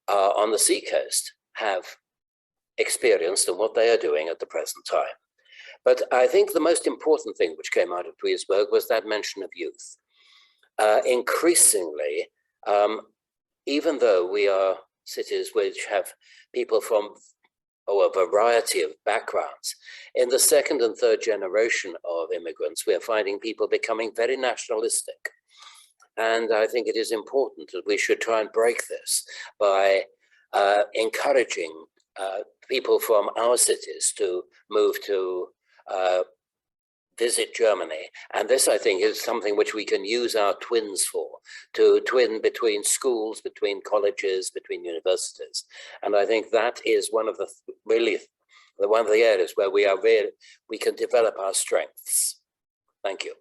are on the seacoast have experienced and what they are doing at the present time. But I think the most important thing which came out of Duisburg was that mention of youth. Increasingly, even though we are cities which have people from a variety of backgrounds, in the second and third generation of immigrants, we are finding people becoming very nationalistic. And I think it is important that we should try and break this by encouraging people from our cities to move to visit Germany. And this, I think, is something which we can use our twins for, to twin between schools, between colleges, between universities. And I think that is one of the one of the areas where we can develop our strengths. Thank you.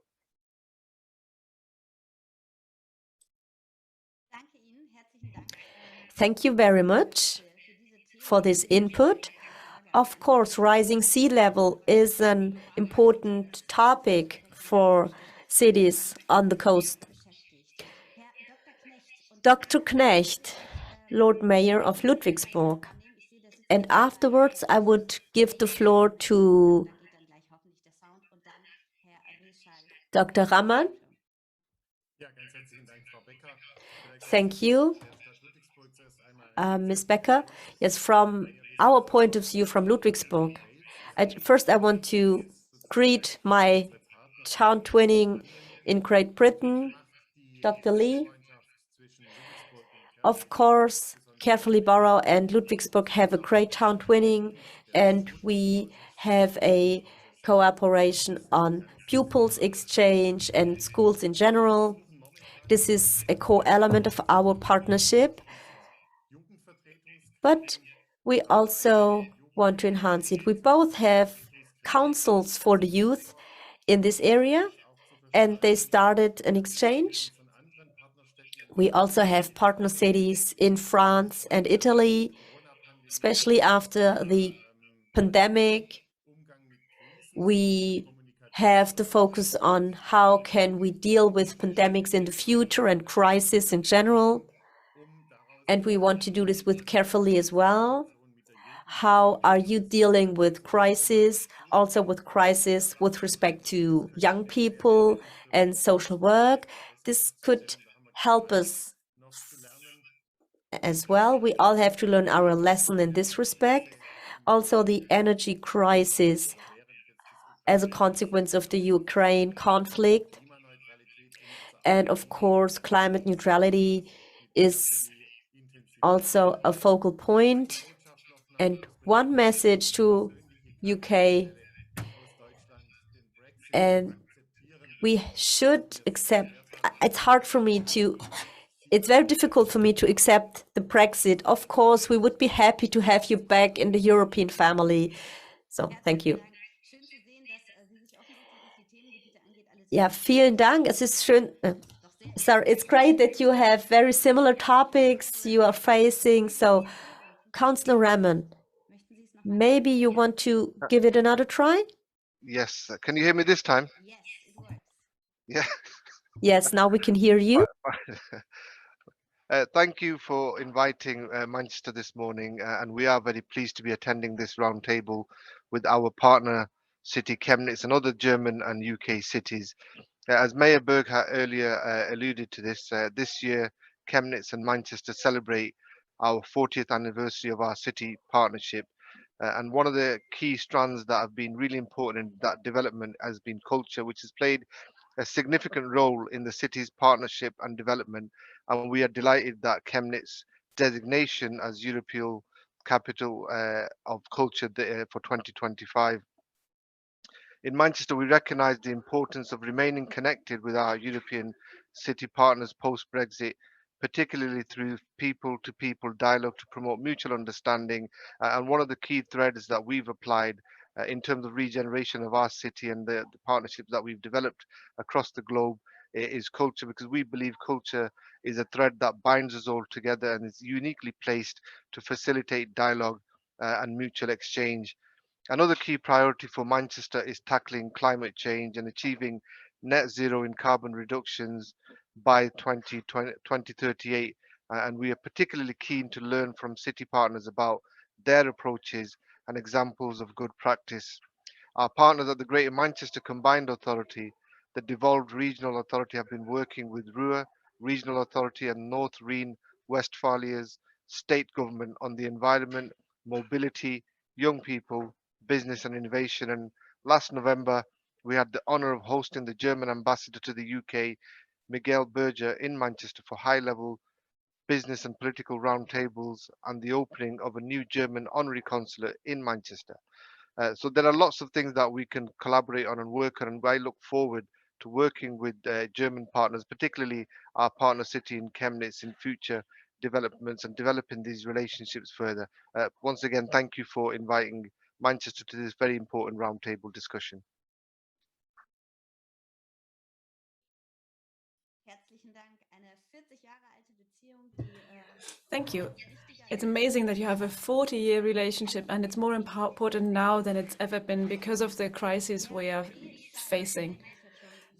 Thank you very much for this input. Of course, rising sea level is an important topic for cities on the coast. Dr. Knecht, Lord Mayor of Ludwigsburg. And afterwards, I would give the floor to Dr. Raman. Thank you, Ms. Becker. Yes, from our point of view from Ludwigsburg, first I want to greet my town twinning in Great Britain, Dr. Lee. Of course, Carefully Borough and Ludwigsburg have a great town twinning, and we have a cooperation on pupils exchange and schools in general. This is a core element of our partnership. but we also want to enhance it. We both have councils for the youth in this area, and they started an exchange. We also have partner cities in France and Italy, especially after the pandemic. We have to focus on how can we deal with pandemics in the future and crisis in general. And we want to do this with carefully as well. How are you dealing with crisis, also with crisis with respect to young people and social work? This could help us as well. We all have to learn our lesson in this respect. Also, the energy crisis as a consequence of the Ukraine conflict. And of course, climate neutrality is also a focal point. And one message to UK, and we should accept, it's hard for me to, it's very difficult for me to accept the Brexit. Of course, we would be happy to have you back in the European family. So, thank you. Ja, vielen Dank. Es ist schön. Sorry, it's great that you have very similar topics you are facing. So, Councillor Raman, maybe you want to give it another try? Yes. Can you hear me this time? Yes, it works. Yeah. Yes, now we can hear you. Thank you for inviting Manchester this morning, and we are very pleased to be attending this roundtable with our partner city Chemnitz and other German and UK cities. As Mayor Berger earlier alluded to this year Chemnitz and Manchester celebrate our 40th anniversary of our city partnership. And one of the key strands that have been really important in that development has been culture, which has played a significant role in the city's partnership and development. And we are delighted that Chemnitz designation as European Capital of Culture for 2025. In Manchester, we recognise the importance of remaining connected with our European city partners post-Brexit, particularly through people-to-people dialogue to promote mutual understanding. And one of the key threads that we've applied in terms of regeneration of our city and the partnerships that we've developed across the globe is culture, because we believe culture is a thread that binds us all together and is uniquely placed to facilitate dialogue and mutual exchange. Another key priority for Manchester is tackling climate change and achieving net zero in carbon reductions by 2038. And we are particularly keen to learn from city partners about their approaches and examples of good practice. Our partners at the Greater Manchester Combined Authority, the devolved regional authority, have been working with Ruhr Regional Authority and North Rhine-Westphalia's state government on the environment, mobility, young people, business and innovation. And last November, we had the honour of hosting the German ambassador to the UK, Miguel Berger, in Manchester for high-level business and political roundtables and the opening of a new German honorary consulate in Manchester. So there are lots of things that we can collaborate on and work on, and I look forward to working with German partners, particularly our partner city in Chemnitz, in future developments and developing these relationships further. Once again, thank you for inviting Manchester to this very important roundtable discussion. Thank you. It's amazing that you have a 40-year relationship, and it's more important now than it's ever been because of the crisis we are facing.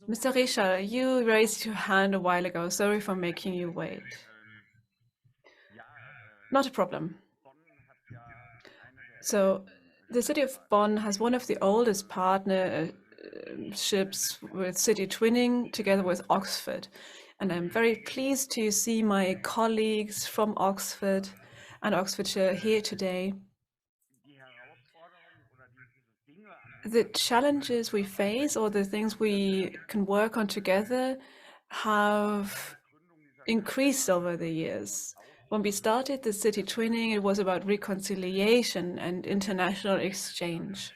Mr. Rees, you raised your hand a while ago. Sorry for making you wait. Not a problem. So, the city of Bonn has one of the oldest partnerships with city twinning together with Oxford. And I'm very pleased to see my colleagues from Oxford and Oxfordshire here today. The challenges we face, or the things we can work on together, have increased over the years. When we started the city twinning, it was about reconciliation and international exchange.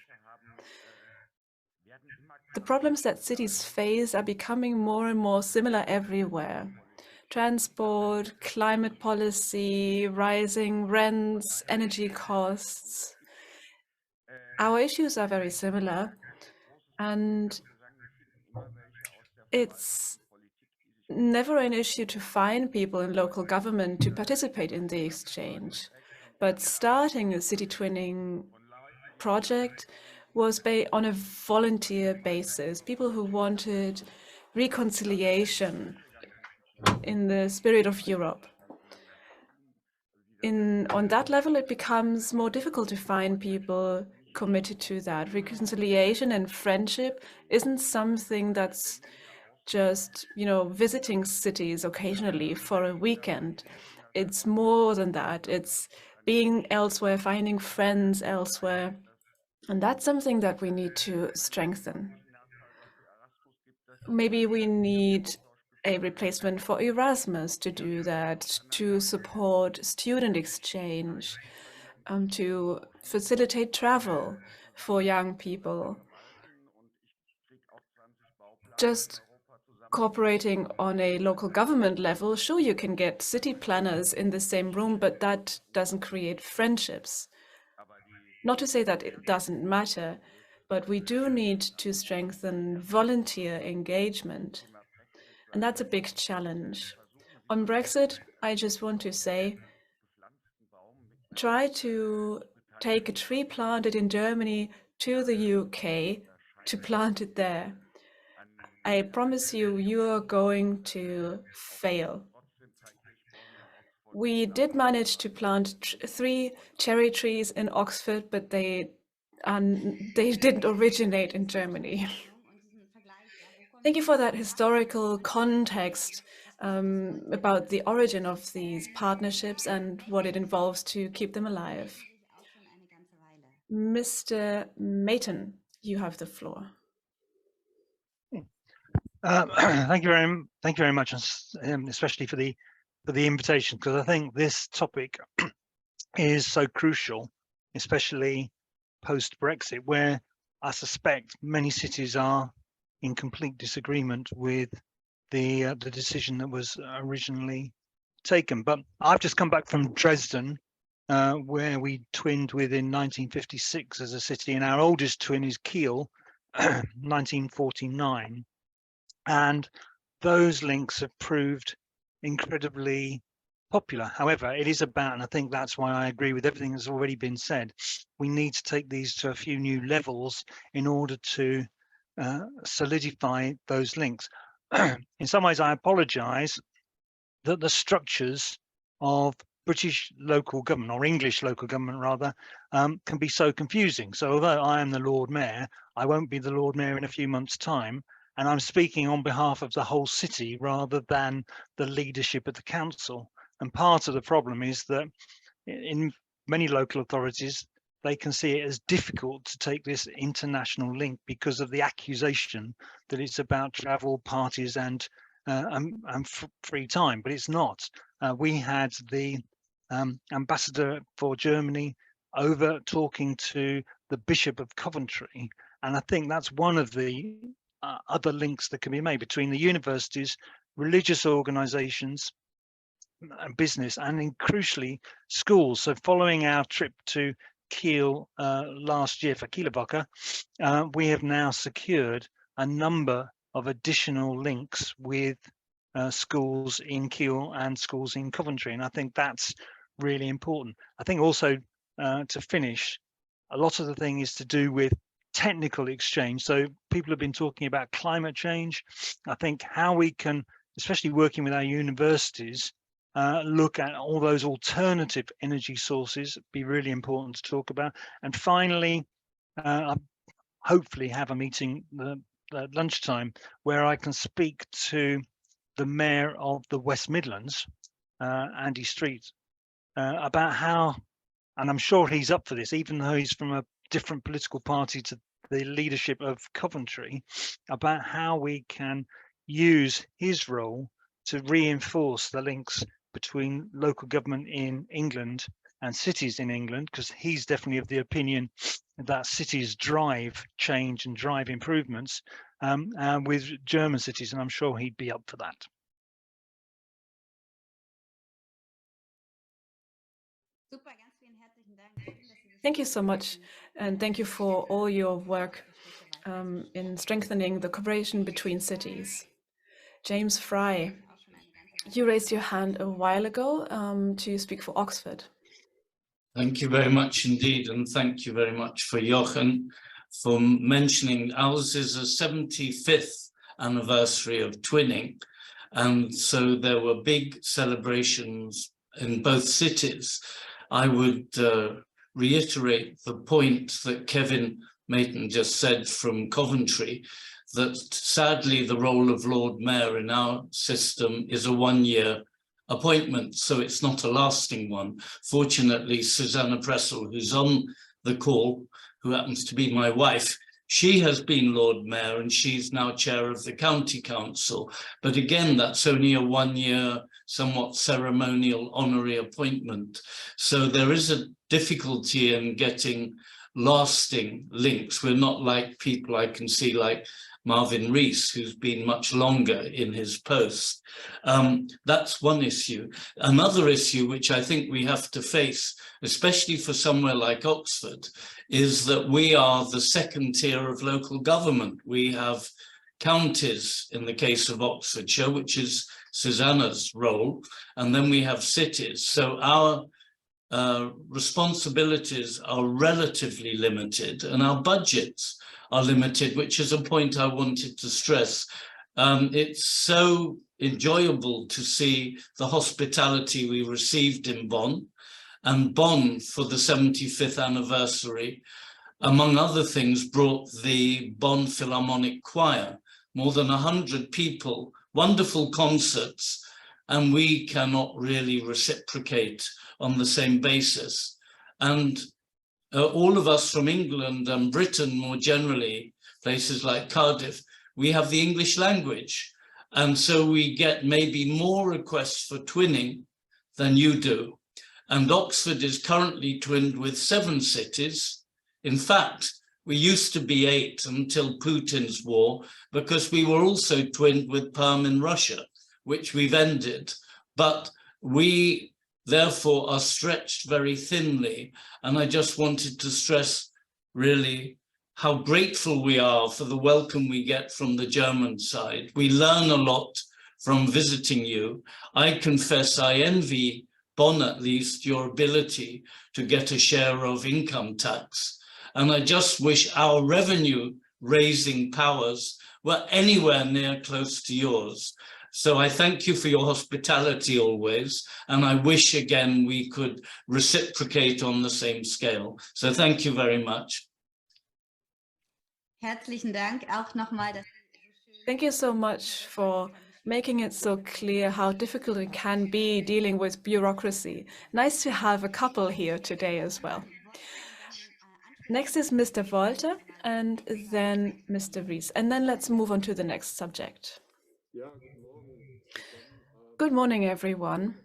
The problems that cities face are becoming more and more similar everywhere. transport, climate policy, rising rents, energy costs. Our issues are very similar, and it's never an issue to find people in local government to participate in the exchange. But starting a city twinning project was on a volunteer basis. People who wanted reconciliation in the spirit of Europe. On that level, it becomes more difficult to find people committed to that. Reconciliation and friendship isn't something that's just, visiting cities occasionally for a weekend. It's more than that. It's being elsewhere, finding friends elsewhere. And that's something that we need to strengthen. Maybe we need a replacement for Erasmus to do that, to support student exchange, to facilitate travel for young people. Just cooperating on a local government level, sure, you can get city planners in the same room, but that doesn't create friendships. Not to say that it doesn't matter, but we do need to strengthen volunteer engagement. And that's a big challenge. On Brexit, I just want to say, try to take a tree planted in Germany to the UK to plant it there. I promise you, you are going to fail. We did manage to plant 3 cherry trees in Oxford, but they didn't originate in Germany. Thank you for that historical context about the origin of these partnerships and what it involves to keep them alive. Mr. Mayton, you have the floor. Thank you very much, especially for the invitation, because I think this topic is so crucial, especially post Brexit, where I suspect many cities are in complete disagreement with the decision that was originally taken. But I've just come back from Dresden, where we twinned with in 1956 as a city, and our oldest twin is Kiel, 1949. And those links have proved incredibly popular. However, it is about, and I think that's why I agree with everything that's already been said, we need to take these to a few new levels in order to solidify those links. In some ways, I apologize that the structures of British local government, or English local government rather, can be so confusing. So although I am the Lord Mayor, I won't be the Lord Mayor in a few months' time, and I'm speaking on behalf of the whole city rather than the leadership of the council. And part of the problem is that in many local authorities, they can see it as difficult to take this international link because of the accusation that it's about travel, parties, and free time, but it's not. We had the ambassador for Germany over talking to the Bishop of Coventry, and I think that's one of the other links that can be made between the universities, religious organizations, and business, and crucially schools. So following our trip to Kiel last year for Kielwoche, we have now secured a number of additional links with schools in Kiel and schools in Coventry, and I think that's really important. I think also to finish, a lot of the thing is to do with technical exchange. So people have been talking about climate change. I think how we can, especially working with our universities, look at all those alternative energy sources, be really important to talk about. And finally, I'll hopefully have a meeting at lunchtime where I can speak to the Mayor of the West Midlands, Andy Street, about how, and I'm sure he's up for this, even though he's from a different political party to the leadership of Coventry, about how we can use his role to reinforce the links between local government in England and cities in England, because he's definitely of the opinion that cities drive change and drive improvements, with German cities, and I'm sure he'd be up for that. Thank you so much, and thank you for all your work in strengthening the cooperation between cities. James Fry, you raised your hand a while ago to speak for Oxford. Thank you very much indeed, and thank you very much for Jochen for mentioning ours is a 75th anniversary of twinning, and so there were big celebrations in both cities. I would reiterate the point that Kevin Mayton just said from Coventry, that sadly the role of Lord Mayor in our system is a one-year appointment, so it's not a lasting one. Fortunately, Susanna Pressel, who's on the call, who happens to be my wife, she has been Lord Mayor and she's now chair of the County Council. But again, that's only a one-year, somewhat ceremonial honorary appointment. So there is a difficulty in getting lasting links. We're not like people I can see like Marvin Rees, who's been much longer in his post. That's one issue. Another issue, which I think we have to face, especially for somewhere like Oxford, is that we are the second tier of local government. We have counties in the case of Oxfordshire, which is Susanna's role, and then we have cities. So our responsibilities are relatively limited and our budgets are limited, which is a point I wanted to stress. It's so enjoyable to see the hospitality we received in Bonn, and Bonn for the 75th anniversary, among other things, brought the Bonn Philharmonic Choir, more than 100 people, wonderful concerts, and we cannot really reciprocate on the same basis. And all of us from England and Britain more generally, places like Cardiff, we have the English language. And so we get maybe more requests for twinning than you do. And Oxford is currently twinned with 7 cities. In fact, we used to be 8 until Putin's war, because we were also twinned with Perm in Russia, which we've ended. But we therefore are stretched very thinly. And I just wanted to stress really how grateful we are for the welcome we get from the German side. We learn a lot from visiting you. I confess I envy Bonn, at least, your ability to get a share of income tax. And I just wish our revenue raising powers were anywhere near close to yours. So I thank you for your hospitality always, and I wish again we could reciprocate on the same scale. So thank you very much. Herzlichen Dank auch nochmal. Thank you so much for making it so clear how difficult it can be dealing with bureaucracy. Nice to have a couple here today as well. Next is Mr. Walter and then Mr. Rees, and then let's move on to the next subject. Good morning, everyone.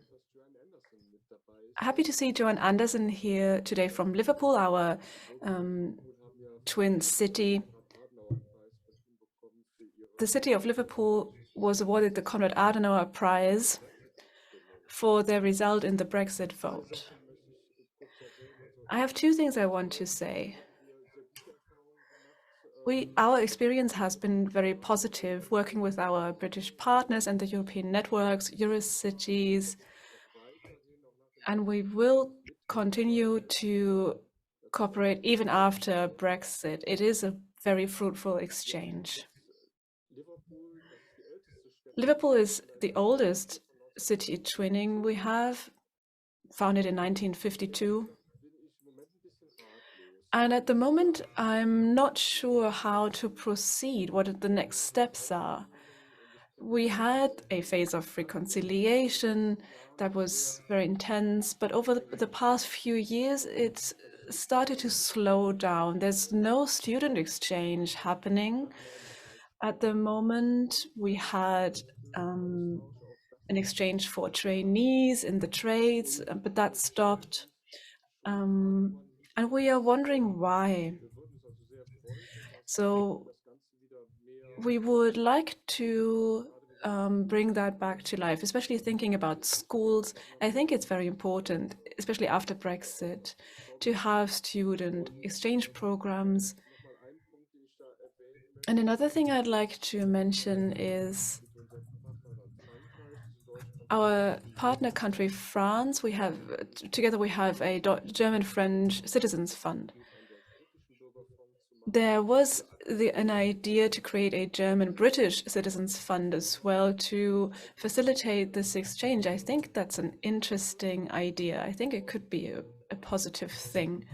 Happy to see Joanne Anderson here today from Liverpool, our twin city. The city of Liverpool was awarded the Konrad Adenauer Prize for their result in the Brexit vote. I have 2 things I want to say. Our experience has been very positive, working with our British partners and the European networks, Eurocities, and we will continue to cooperate even after Brexit. It is a very fruitful exchange. Liverpool is the oldest city twinning we have, founded in 1952. And at the moment, I'm not sure how to proceed, what the next steps are. We had a phase of reconciliation that was very intense, but over the past few years, it's started to slow down. There's no student exchange happening. At the moment, we had an exchange for trainees in the trades, but that stopped. And we are wondering why. So we would like to bring that back to life, especially thinking about schools. I think it's very important, especially after Brexit, to have student exchange programs. And another thing I'd like to mention is our partner country, France. We have a German-French Citizens Fund. There was an idea to create a German-British Citizens Fund as well to facilitate this exchange. I think that's an interesting idea. I think it could be a positive thing.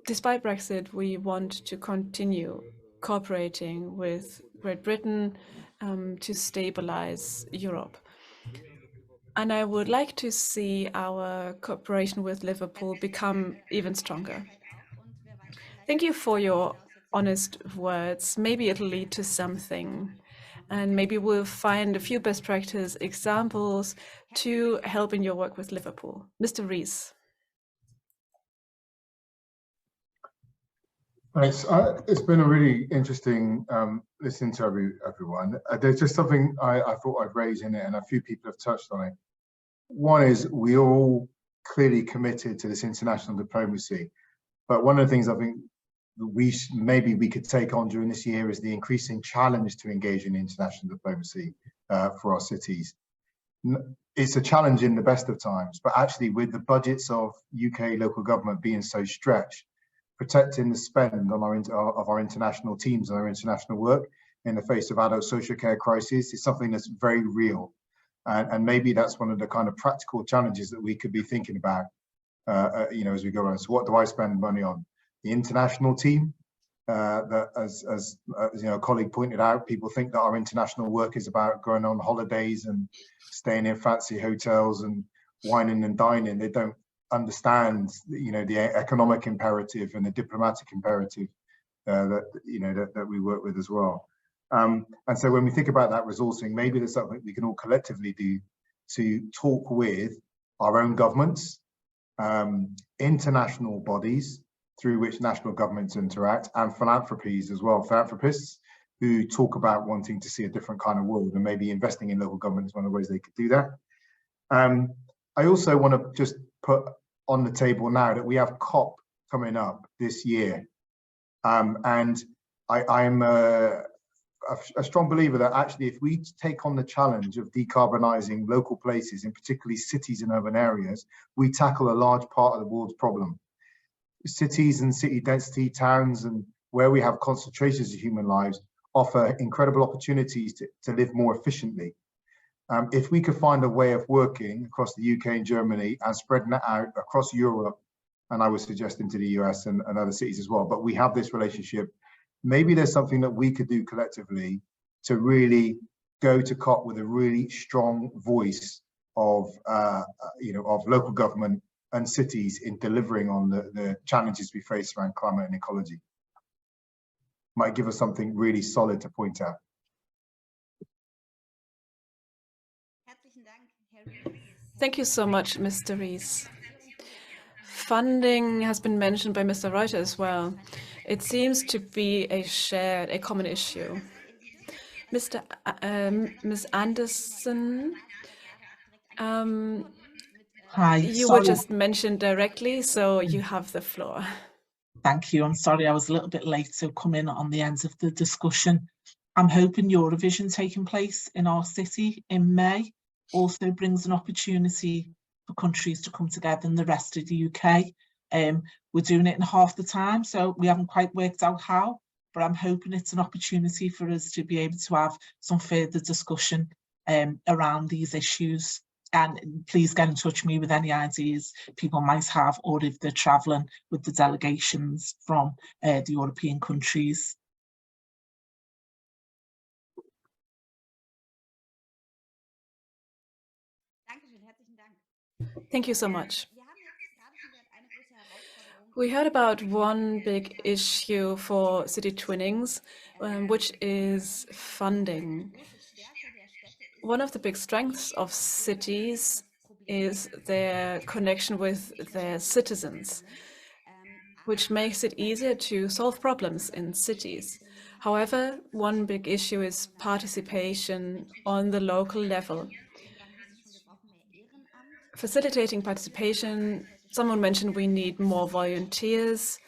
Despite Brexit, we want to continue cooperating with Great Britain to stabilize Europe. And I would like to see our cooperation with Liverpool become even stronger. Thank you for your honest words. Maybe it'll lead to something. And maybe we'll find a few best practice examples to help in your work with Liverpool. Mr. Rees. Thanks. It's been a really interesting listening to everyone. There's just something I thought I'd raise in it, and a few people have touched on it. One is we're all clearly committed to this international diplomacy, but one of the things I think maybe we could take on during this year is the increasing challenge to engage in international diplomacy for our cities. It's a challenge in the best of times, but actually with the budgets of UK local government being so stretched, protecting the spend on our international teams and our international work in the face of adult social care crises is something that's very real. And maybe that's one of the kind of practical challenges that we could be thinking about, as we go on. So what do I spend money on? The international team, that as a colleague pointed out, people think that our international work is about going on holidays and staying in fancy hotels and wining and dining. They don't understand, the economic imperative and the diplomatic imperative that we work with as well. And so when we think about that resourcing, maybe there's something we can all collectively do to talk with our own governments, international bodies through which national governments interact, and philanthropies as well, philanthropists who talk about wanting to see a different kind of world, and maybe investing in local government is one of the ways they could do that. I also want to just put on the table now that we have COP coming up this year. And I'm a strong believer that actually if we take on the challenge of decarbonising local places, in particularly cities and urban areas, we tackle a large part of the world's problem. Cities and city density towns and where we have concentrations of human lives offer incredible opportunities to live more efficiently. If we could find a way of working across the UK and Germany and spreading that out across Europe, and I was suggesting to the US and other cities as well, but we have this relationship, maybe there's something that we could do collectively to really go to COP with a really strong voice of local government and cities in delivering on the challenges we face around climate and ecology. Might give us something really solid to point out. Thank you so much, Mr. Rees. Funding has been mentioned by Mr. Reuter as well. It seems to be a common issue. Ms. Anderson, hi. You were just mentioned directly, so you have the floor. Thank you. I'm sorry I was a little bit late to come in on the end of the discussion. I'm hoping Eurovision taking place in our city in May also brings an opportunity for countries to come together in the rest of the UK. We're doing it in half the time, so we haven't quite worked out how, but I'm hoping it's an opportunity for us to be able to have some further discussion around these issues. And please get in touch with me with any ideas people might have, or if they're travelling with the delegations from the European countries. Thank you so much. We heard about one big issue for city twinnings, which is funding. One of the big strengths of cities is their connection with their citizens, which makes it easier to solve problems in cities. However, one big issue is participation on the local level. Facilitating participation, someone mentioned we need more volunteers.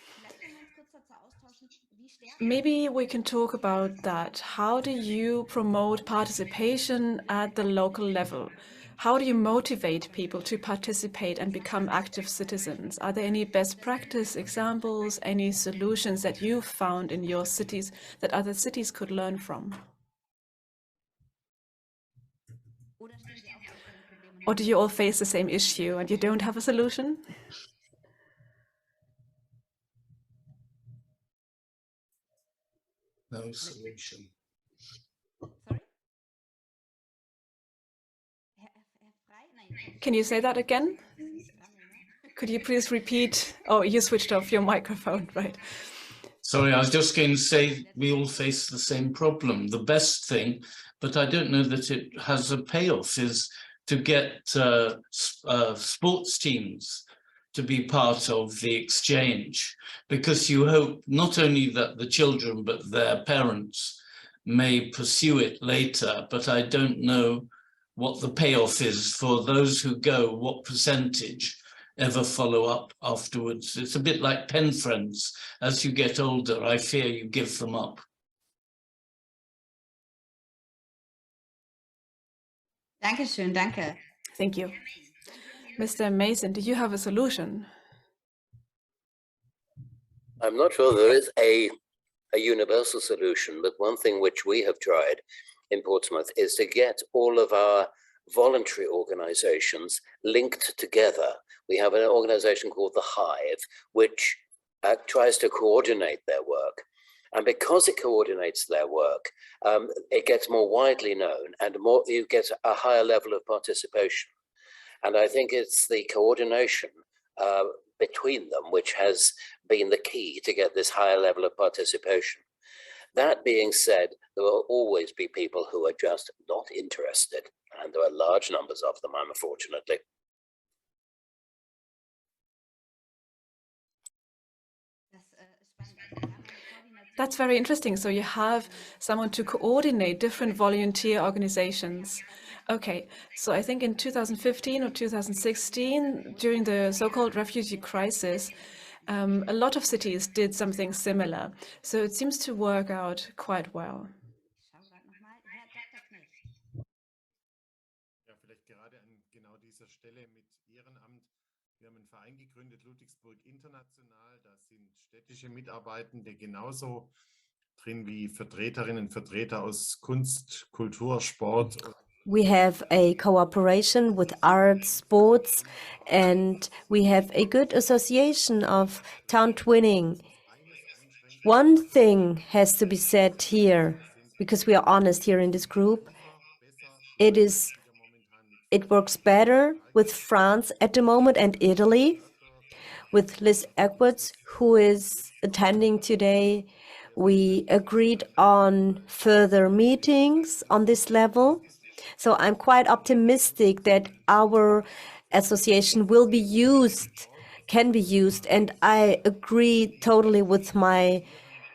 Maybe we can talk about that. How do you promote participation at the local level? How do you motivate people to participate and become active citizens? Are there any best practice examples, any solutions that you've found in your cities that other cities could learn from? Or do you all face the same issue and you don't have a solution? No solution. Sorry? Can you say that again? Could you please repeat? Oh, you switched off your microphone, right? Sorry, I was just going to say we all face the same problem. The best thing, but I don't know that it has a payoff, is to get sports teams to be part of the exchange, because you hope not only that the children but their parents may pursue it later, but I don't know what the payoff is for those who go, what percentage ever follow up afterwards. It's a bit like pen friends. As you get older, I fear you give them up. Dankeschön, danke. Thank you. Mr. Mason, do you have a solution? I'm not sure there is a universal solution, but one thing which we have tried in Portsmouth is to get all of our voluntary organizations linked together. We have an organization called The Hive, which tries to coordinate their work. And because it coordinates their work, it gets more widely known and you get a higher level of participation. And I think it's the coordination between them which has been the key to get this higher level of participation. That being said, there will always be people who are just not interested, and there are large numbers of them, unfortunately. That's very interesting. So you have someone to coordinate different volunteer organizations. Okay, so I think in 2015 or 2016, during the so-called refugee crisis, a lot of cities did something similar. So it seems to work out quite well. Ja, vielleicht gerade an genau dieser Stelle mit Ehrenamt. Wir haben einen Verein gegründet, Ludwigsburg International. Da sind städtische Mitarbeitende genauso drin wie Vertreterinnen und Vertreter aus Kunst, Kultur, Sport. We have a cooperation with art, sports, and we have a good association of town twinning. One thing has to be said here, because we are honest here in this group. It works better with France at the moment and Italy. With Liz Edwards, who is attending today, we agreed on further meetings on this level. So I'm quite optimistic that our association will be used, can be used, and I agree totally with my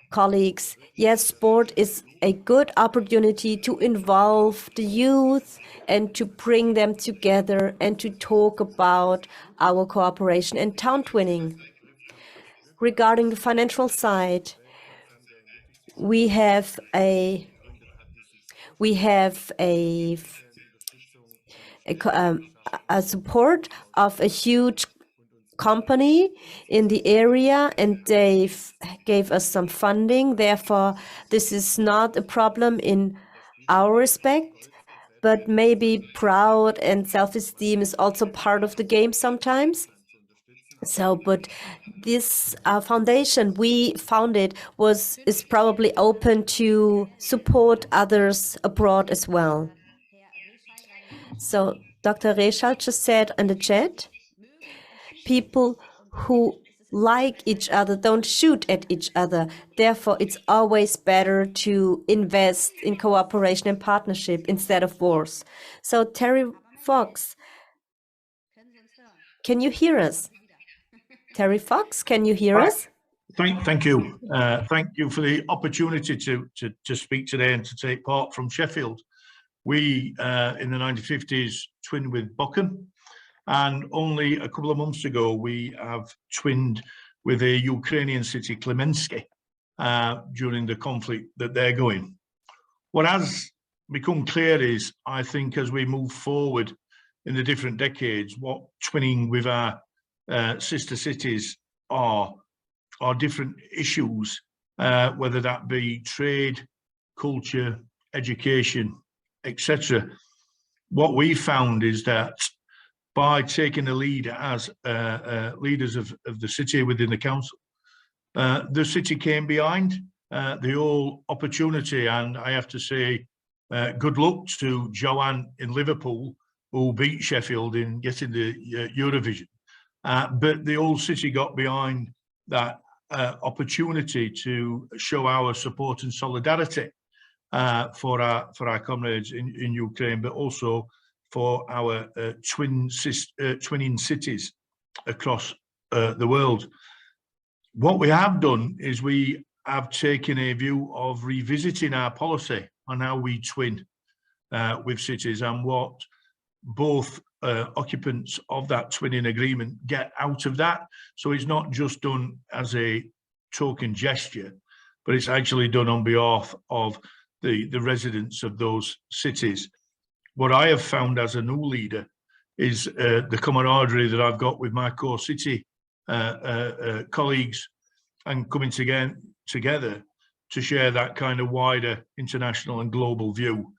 colleagues. Yes, sport is a good opportunity to involve the youth and to bring them together and to talk about our cooperation and town twinning. Regarding the financial side, we have a support of a huge company in the area, and they gave us some funding. Therefore, this is not a problem in our respect, but maybe proud and self-esteem is also part of the game sometimes. So, but this foundation we founded is probably open to support others abroad as well. So Dr. Reschal just said in the chat, people who like each other don't shoot at each other. Therefore, it's always better to invest in cooperation and partnership instead of wars. So Terry Fox, can you hear us? Terry Fox, can you hear us? Thank you. Thank you for the opportunity to speak today and to take part from Sheffield. We, in the 1950s, twinned with Bochum, and only a couple of months ago, we have twinned with a Ukrainian city, Klemensky, during the conflict that they're going. What has become clear is, I think, as we move forward in the different decades, what twinning with our sister cities are different issues, whether that be trade, culture, education, etc. What we found is that by taking the lead as leaders of the city within the council, the city came behind the whole opportunity, and I have to say, good luck to Joanne in Liverpool, who beat Sheffield in getting the Eurovision. But the whole city got behind that opportunity to show our support and solidarity for our comrades in Ukraine, but also for our twinning cities across the world. What we have done is we have taken a view of revisiting our policy on how we twin with cities and what both occupants of that twinning agreement get out of that. So it's not just done as a token gesture, but it's actually done on behalf of the residents of those cities. What I have found as a new leader is the camaraderie that I've got with my core city colleagues, and coming together to share that kind of wider international and global view,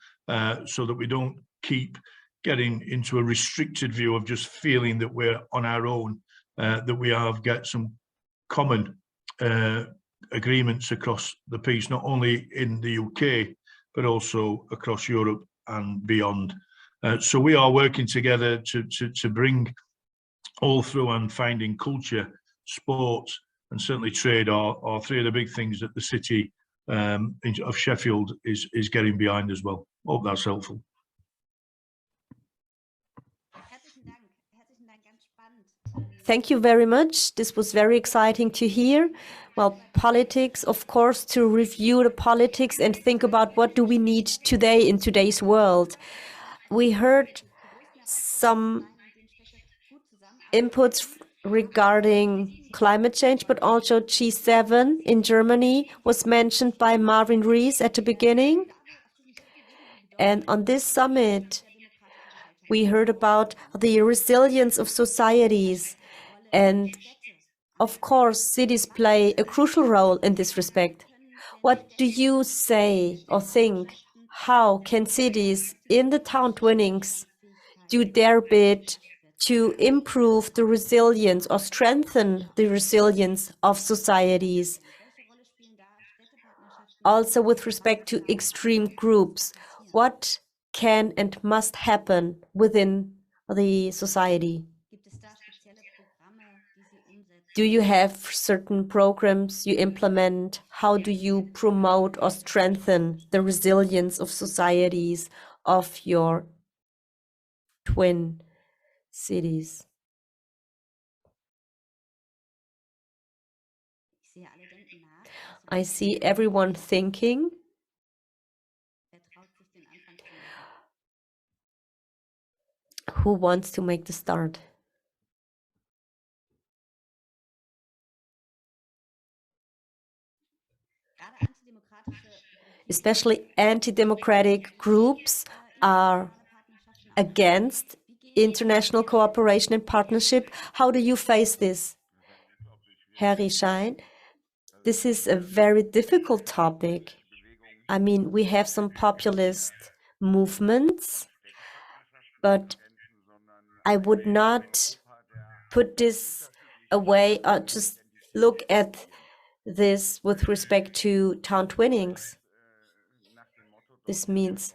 so that we don't keep getting into a restricted view of just feeling that we're on our own, that we get some common agreements across the piece, not only in the UK, but also across Europe and beyond. So we are working together to bring all through, and finding culture, sport, and certainly trade are three of the big things that the city of Sheffield is getting behind as well. Hope that's helpful. Thank you very much. This was very exciting to hear. Well, politics, of course, to review the politics and think about what do we need today in today's world. We heard some inputs regarding climate change, but also G7 in Germany was mentioned by Marvin Rees at the beginning. And on this summit, we heard about the resilience of societies. And of course, cities play a crucial role in this respect. What do you say or think? How can cities in the town twinnings do their bit to improve the resilience or strengthen the resilience of societies? Also with respect to extreme groups, what can and must happen within the society? Do you have certain programs you implement? How do you promote or strengthen the resilience of societies of your twin cities? I see everyone thinking. Who wants to make the start? Especially anti-democratic groups are against international cooperation and partnership. How do you face this, Herr Schein? This is a very difficult topic. I mean, we have some populist movements, but I would not put this away or just look at this with respect to town twinnings. This means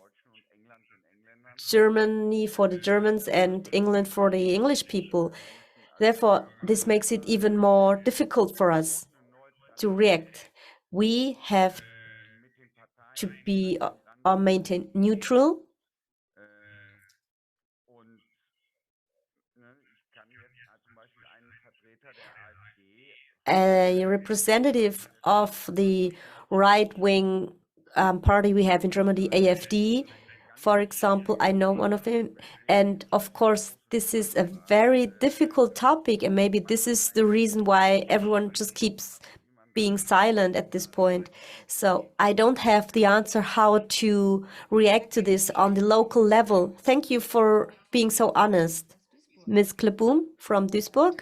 Germany for the Germans and England for the English people. Therefore, this makes it even more difficult for us to react. We have to be or maintain neutral. a representative of the right-wing party we have in Germany, AfD, for example. I know one of them. And of course, this is a very difficult topic, and maybe this is the reason why everyone just keeps being silent at this point. So I don't have the answer how to react to this on the local level. Thank you for being so honest. Ms. Kleboom from Duisburg.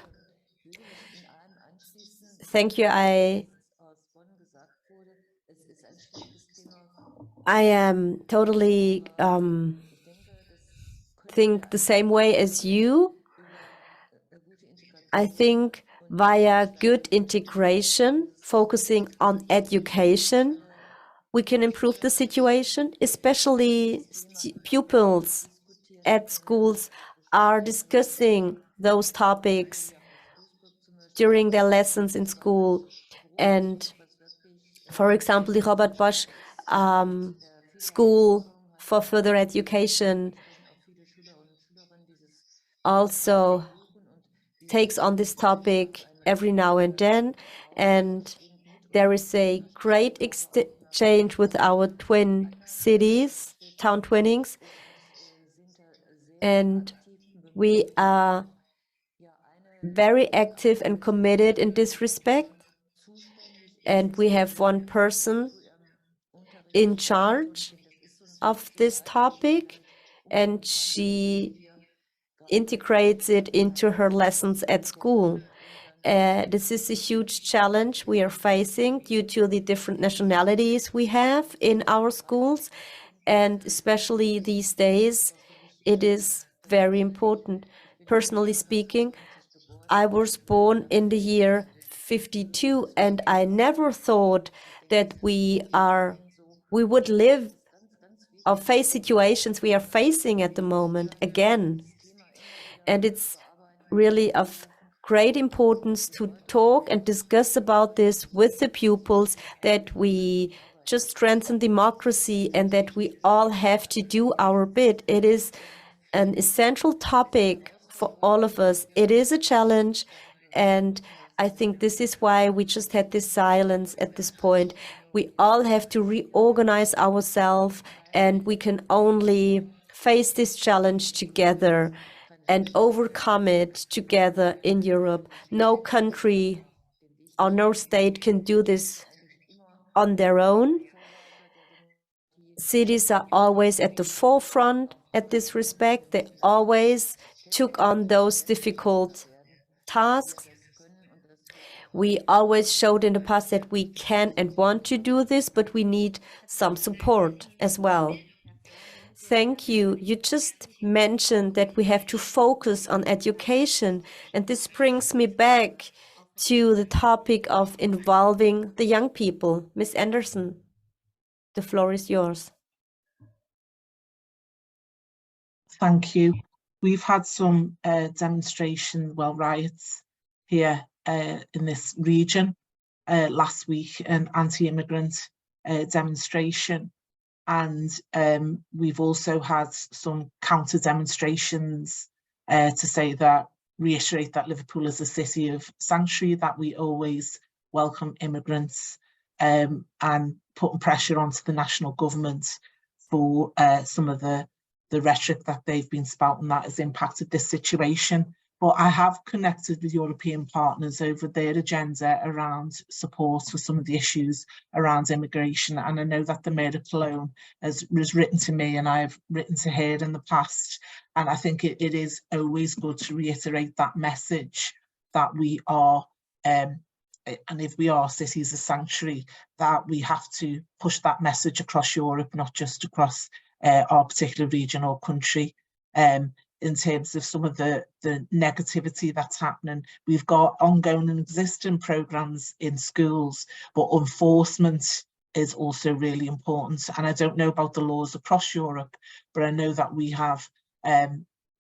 Thank you. I am totally think the same way as you. I think via good integration, focusing on education, we can improve the situation, especially pupils at schools are discussing those topics during their lessons in school. And for example, the Robert Bosch School for Further Education also takes on this topic every now and then, and there is a great exchange with our twin cities, town twinnings, and we are very active and committed in this respect. And we have one person in charge of this topic, and she integrates it into her lessons at school. This is a huge challenge we are facing due to the different nationalities we have in our schools, and especially these days, it is very important. Personally speaking, I was born in the year 52, and I never thought that we would live or face situations we are facing at the moment again. And it's really of great importance to talk and discuss about this with the pupils, that we just strengthen democracy and that we all have to do our bit. It is an essential topic for all of us. It is a challenge, and I think this is why we just had this silence at this point. We all have to reorganize ourselves, and we can only face this challenge together and overcome it together in Europe. No country or no state can do this on their own. Cities are always at the forefront at this respect. They always took on those difficult tasks. We always showed in the past that we can and want to do this, but we need some support as well. Thank you. You just mentioned that we have to focus on education, and this brings me back to the topic of involving the young people. Ms. Anderson, the floor is yours. Thank you. We've had some riots here in this region last week, an anti-immigrant demonstration. And we've also had some counter demonstrations to reiterate that Liverpool is a city of sanctuary, that we always welcome immigrants, and putting pressure onto the national government for some of the rhetoric that they've been spouting that has impacted this situation. But I have connected with European partners over their agenda around support for some of the issues around immigration. And I know that the Mayor of Cologne has written to me, and I have written to her in the past. And I think it is always good to reiterate that message that we are, and if we are cities of sanctuary, that we have to push that message across Europe, not just across our particular region or country. In terms of some of the negativity that's happening. We've got ongoing and existing programmes in schools, but enforcement is also really important. And I don't know about the laws across Europe, but I know that we have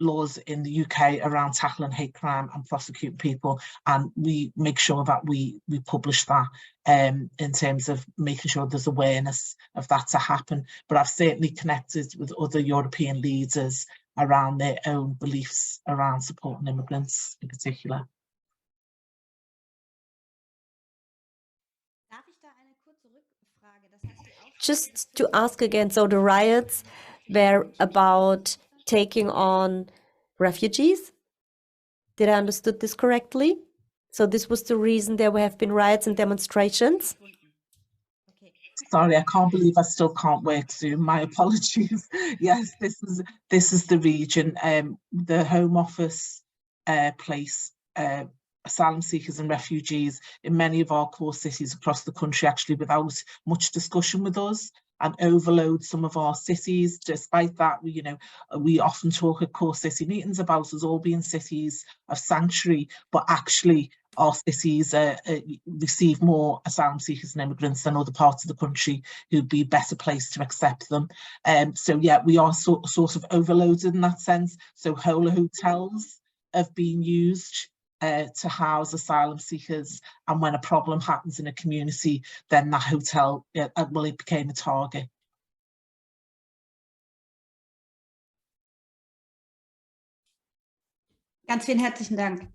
laws in the UK around tackling hate crime and prosecuting people, and we make sure that we publish that in terms of making sure there's awareness of that to happen. But I've certainly connected with other European leaders, around their own beliefs around supporting immigrants in particular. Just to ask again, so the riots were about taking on refugees? Did I understood this correctly? So this was the reason there have been riots and demonstrations? Sorry, I can't believe I still can't work Zoom. My apologies. Yes, this is the region. The Home Office place asylum seekers and refugees in many of our core cities across the country, actually without much discussion with us, and overload some of our cities. Despite that, we often talk at core city meetings about us all being cities of sanctuary, but actually our cities receive more asylum seekers and immigrants than other parts of the country who'd be better placed to accept them. So yeah, we are sort of overloaded in that sense. So whole hotels have been used to house asylum seekers, and when a problem happens in a community, then that hotel, it became a target. Ganz vielen herzlichen Dank.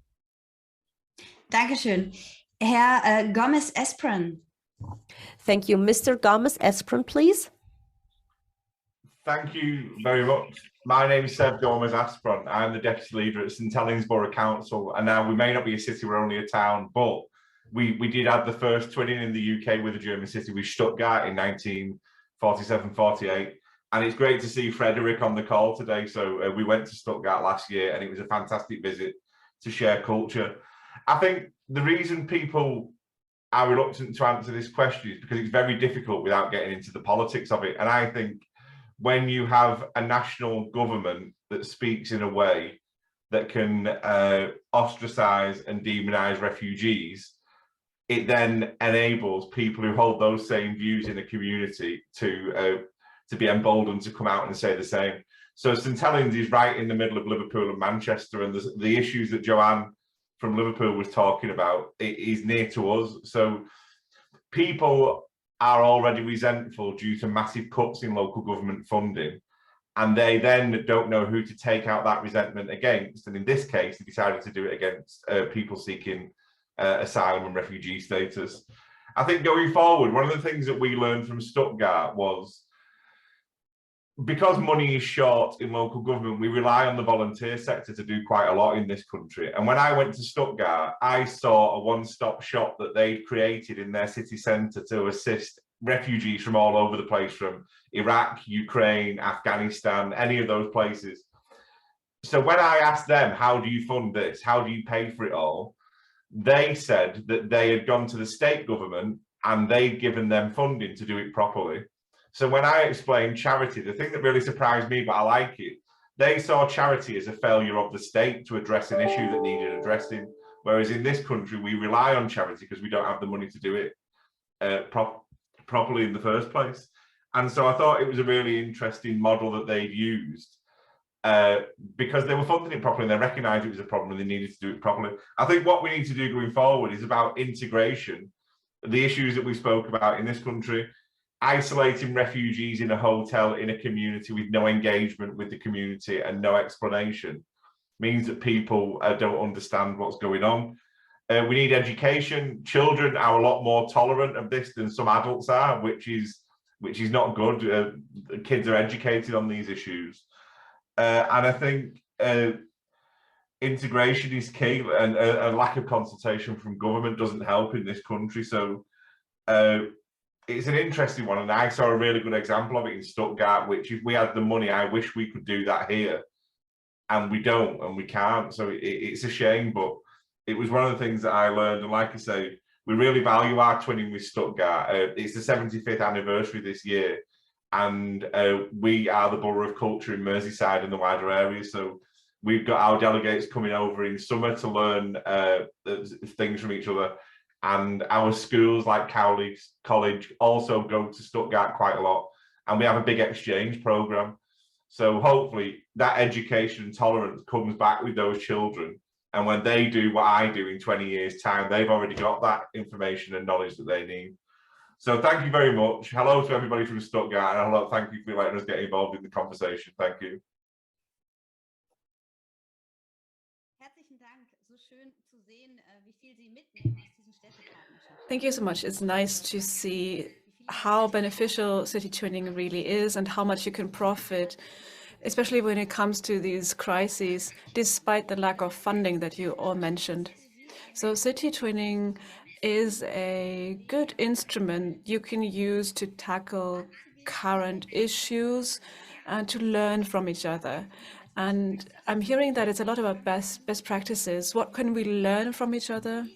Dankeschön. Herr Gomez-Esprin. Thank you. Mr. Gomez-Esprin, please. Thank you very much. My name is Seb Gomez-Esprin. I'm the Deputy Leader at St Helens Borough Council, and now we may not be a city, we're only a town, but we did have the first twinning in the UK with a German city with Stuttgart in 1947-48. And it's great to see Frederick on the call today. So we went to Stuttgart last year and it was a fantastic visit to share culture. I think the reason people are reluctant to answer this question is because it's very difficult without getting into the politics of it. And I think when you have a national government that speaks in a way that can ostracize and demonize refugees, it then enables people who hold those same views in a community to be emboldened to come out and say the same. So St Helens is right in the middle of Liverpool and Manchester, and the issues that Joanne from Liverpool was talking about, it is near to us. So people are already resentful due to massive cuts in local government funding, and they then don't know who to take out that resentment against. And in this case, they decided to do it against people seeking asylum and refugee status. I think going forward, one of the things that we learned from Stuttgart was, because money is short in local government, we rely on the volunteer sector to do quite a lot in this country. And when I went to Stuttgart, I saw a one-stop shop that they'd created in their city centre to assist refugees from all over the place, from Iraq, Ukraine, Afghanistan, any of those places. So when I asked them, how do you fund this? How do you pay for it all? They said that they had gone to the state government and they'd given them funding to do it properly. So when I explained charity, the thing that really surprised me, but I like it, they saw charity as a failure of the state to address an issue that needed addressing. Whereas in this country, we rely on charity because we don't have the money to do it properly in the first place. And so I thought it was a really interesting model that they'd used because they were funding it properly and they recognised it was a problem and they needed to do it properly. I think what we need to do going forward is about integration, the issues that we spoke about in this country. Isolating refugees in a hotel in a community with no engagement with the community and no explanation means that people don't understand what's going on. We need education. Children are a lot more tolerant of this than some adults are, which is not good. Kids are educated on these issues, and I think integration is key, and a lack of consultation from government doesn't help in this country. So it's an interesting one, and I saw a really good example of it in Stuttgart, which if we had the money, I wish we could do that here, and we don't, and we can't. So it's a shame, but it was one of the things that I learned. And like I say, we really value our twinning with Stuttgart. It's the 75th anniversary this year, and we are the Borough of Culture in Merseyside and the wider area. So we've got our delegates coming over in summer to learn things from each other. And our schools like Cowley College also go to Stuttgart quite a lot. And we have a big exchange programme. So hopefully that education and tolerance comes back with those children. And when they do what I do in 20 years' time, they've already got that information and knowledge that they need. So thank you very much. Hello to everybody from Stuttgart. And hello, thank you for letting us get involved in the conversation. Thank you. Thank you so much. It's nice to see how beneficial city twinning really is and how much you can profit, especially when it comes to these crises, despite the lack of funding that you all mentioned. So city twinning is a good instrument you can use to tackle current issues and to learn from each other. And I'm hearing that it's a lot about best practices. What can we learn from each other?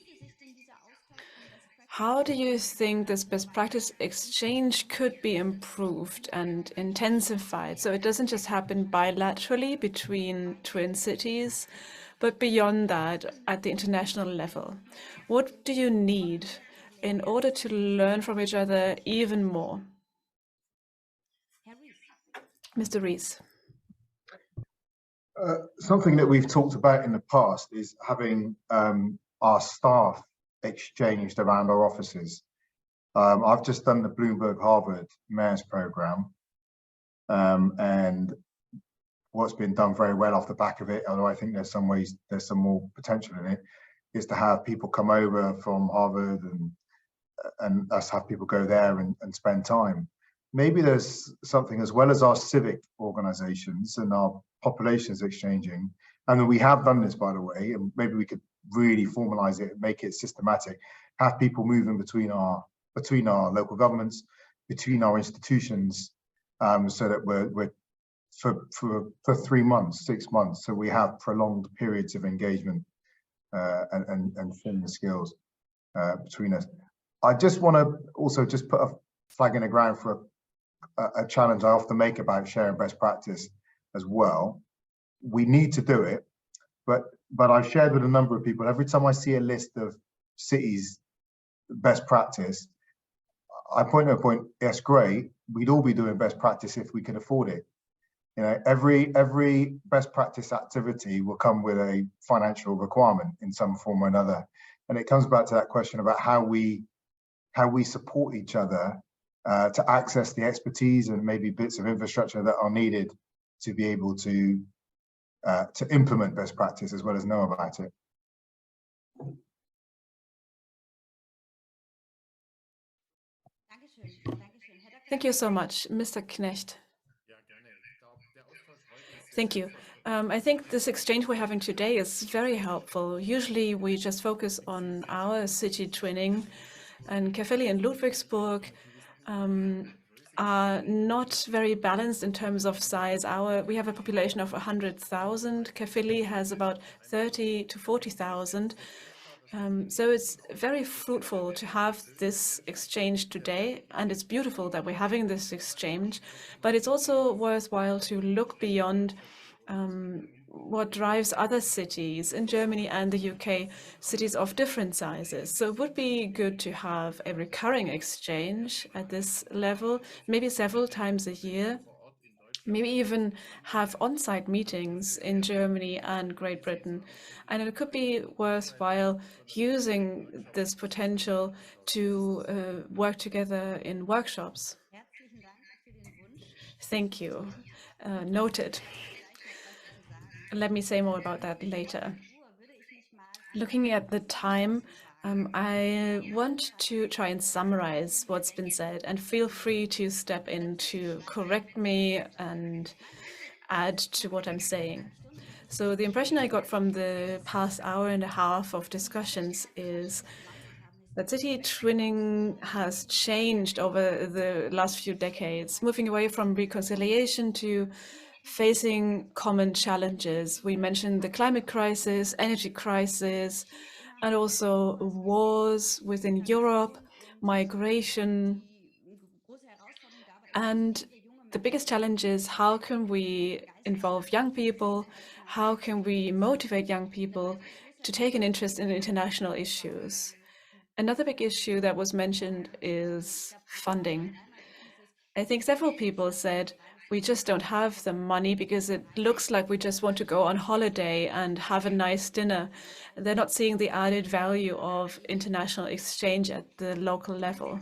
How do you think this best practice exchange could be improved and intensified so it doesn't just happen bilaterally between twin cities, but beyond that at the international level? What do you need in order to learn from each other even more? Mr. Rees. Something that we've talked about in the past is having our staff exchanged around our offices. I've just done the Bloomberg Harvard Mayor's Program, and what's been done very well off the back of it, although I think there's some more potential in it, is to have people come over from Harvard and us have people go there and spend time. Maybe there's something, as well as our civic organizations and our populations exchanging, and we have done this, by the way, and maybe we could really formalize it and make it systematic, have people moving between our local governments, between our institutions, so that we're for 3 months, 6 months, so we have prolonged periods of engagement and fin the skills between us. I just want to also just put a flag in the ground for a challenge I often make about sharing best practice as well. We need to do it, but I've shared with a number of people, every time I see a list of cities best practice, I point to a point, yes, great, we'd all be doing best practice if we could afford it. You know, every best practice activity will come with a financial requirement in some form or another. And it comes back to that question about how we support each other to access the expertise and maybe bits of infrastructure that are needed to be able to implement best practice as well as know about it. Thank you so much, Mr. Knecht. Thank you. I think this exchange we're having today is very helpful. Usually we just focus on our city twinning, and Caerphilly and Ludwigsburg are not very balanced in terms of size. We have a population of 100,000. Caerphilly has about 30 to 40,000. So it's very fruitful to have this exchange today, and it's beautiful that we're having this exchange, but it's also worthwhile to look beyond what drives other cities in Germany and the UK, cities of different sizes. So it would be good to have a recurring exchange at this level, maybe several times a year. Maybe even have on-site meetings in Germany and Great Britain. And it could be worthwhile using this potential to work together in workshops. Thank you. Noted. Let me say more about that later. Looking at the time, I want to try and summarize what's been said, and feel free to step in to correct me and add to what I'm saying. So the impression I got from the past hour and a half of discussions is that city twinning has changed over the last few decades, moving away from reconciliation to facing common challenges. We mentioned the climate crisis, energy crisis, and also wars within Europe, migration. And the biggest challenge is, how can we involve young people? How can we motivate young people to take an interest in international issues? Another big issue that was mentioned is funding. I think several people said, we just don't have the money because it looks like we just want to go on holiday and have a nice dinner. They're not seeing the added value of international exchange at the local level.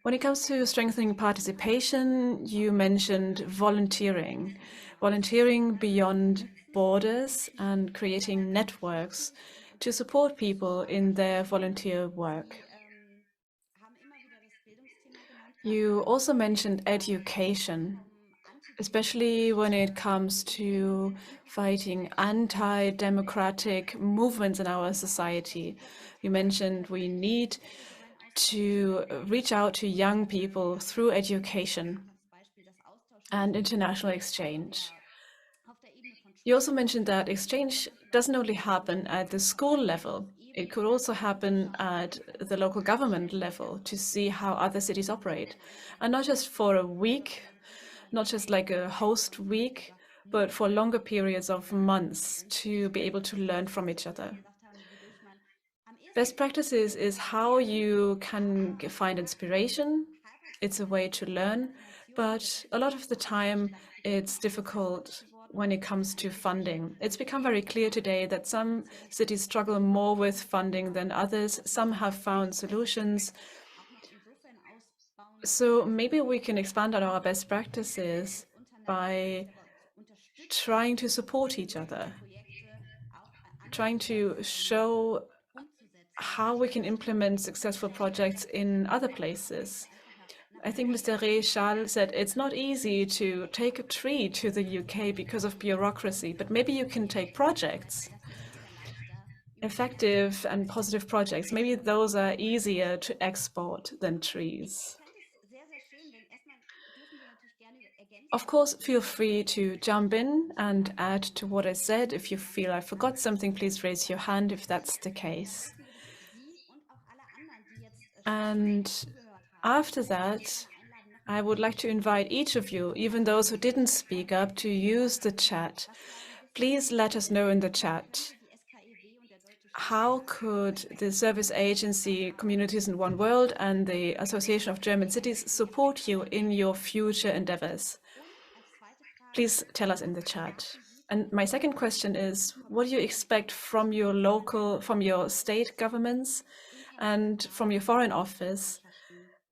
When it comes to strengthening participation, you mentioned volunteering. Volunteering beyond borders and creating networks to support people in their volunteer work. You also mentioned education, especially when it comes to fighting anti-democratic movements in our society. You mentioned we need to reach out to young people through education and international exchange. You also mentioned that exchange doesn't only happen at the school level. It could also happen at the local government level to see how other cities operate. And not just for a week, not just like a host week, but for longer periods of months to be able to learn from each other. Best practices is how you can find inspiration. It's a way to learn, but a lot of the time it's difficult when it comes to funding. It's become very clear today that some cities struggle more with funding than others. Some have found solutions. So maybe we can expand on our best practices by trying to support each other, trying to show how we can implement successful projects in other places. I think Mr. Rees said it's not easy to take a tree to the UK because of bureaucracy, but maybe you can take projects, effective and positive projects. Maybe those are easier to export than trees. Of course, feel free to jump in and add to what I said. If you feel I forgot something, please raise your hand if that's the case. And after that, I would like to invite each of you, even those who didn't speak up, to use the chat. Please let us know in the chat. How could the Service Agency Communities in One World and the Association of German Cities support you in your future endeavors? Please tell us in the chat. And my second question is, what do you expect from your state governments and from your foreign office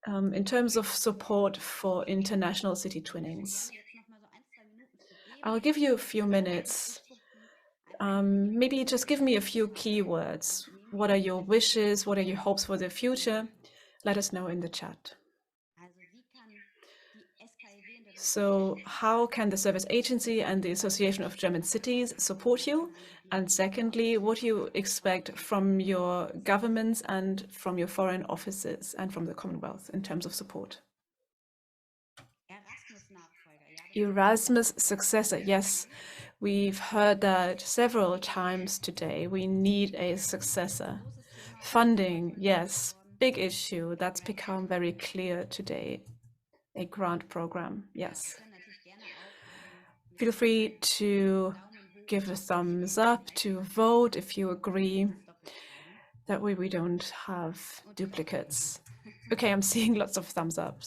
in terms of support for international city twinnings? I'll give you a few minutes. Maybe just give me a few keywords. What are your wishes? What are your hopes for the future? Let us know in the chat. So how can the Service Agency and the Association of German Cities support you? And secondly, what do you expect from your governments and from your foreign offices and from the Commonwealth in terms of support? Erasmus successor, yes. We've heard that several times today. We need a successor. Funding, yes, big issue. That's become very clear today. A grant program, yes. Feel free to give a thumbs up, to vote if you agree. That way we don't have duplicates. Okay, I'm seeing lots of thumbs up.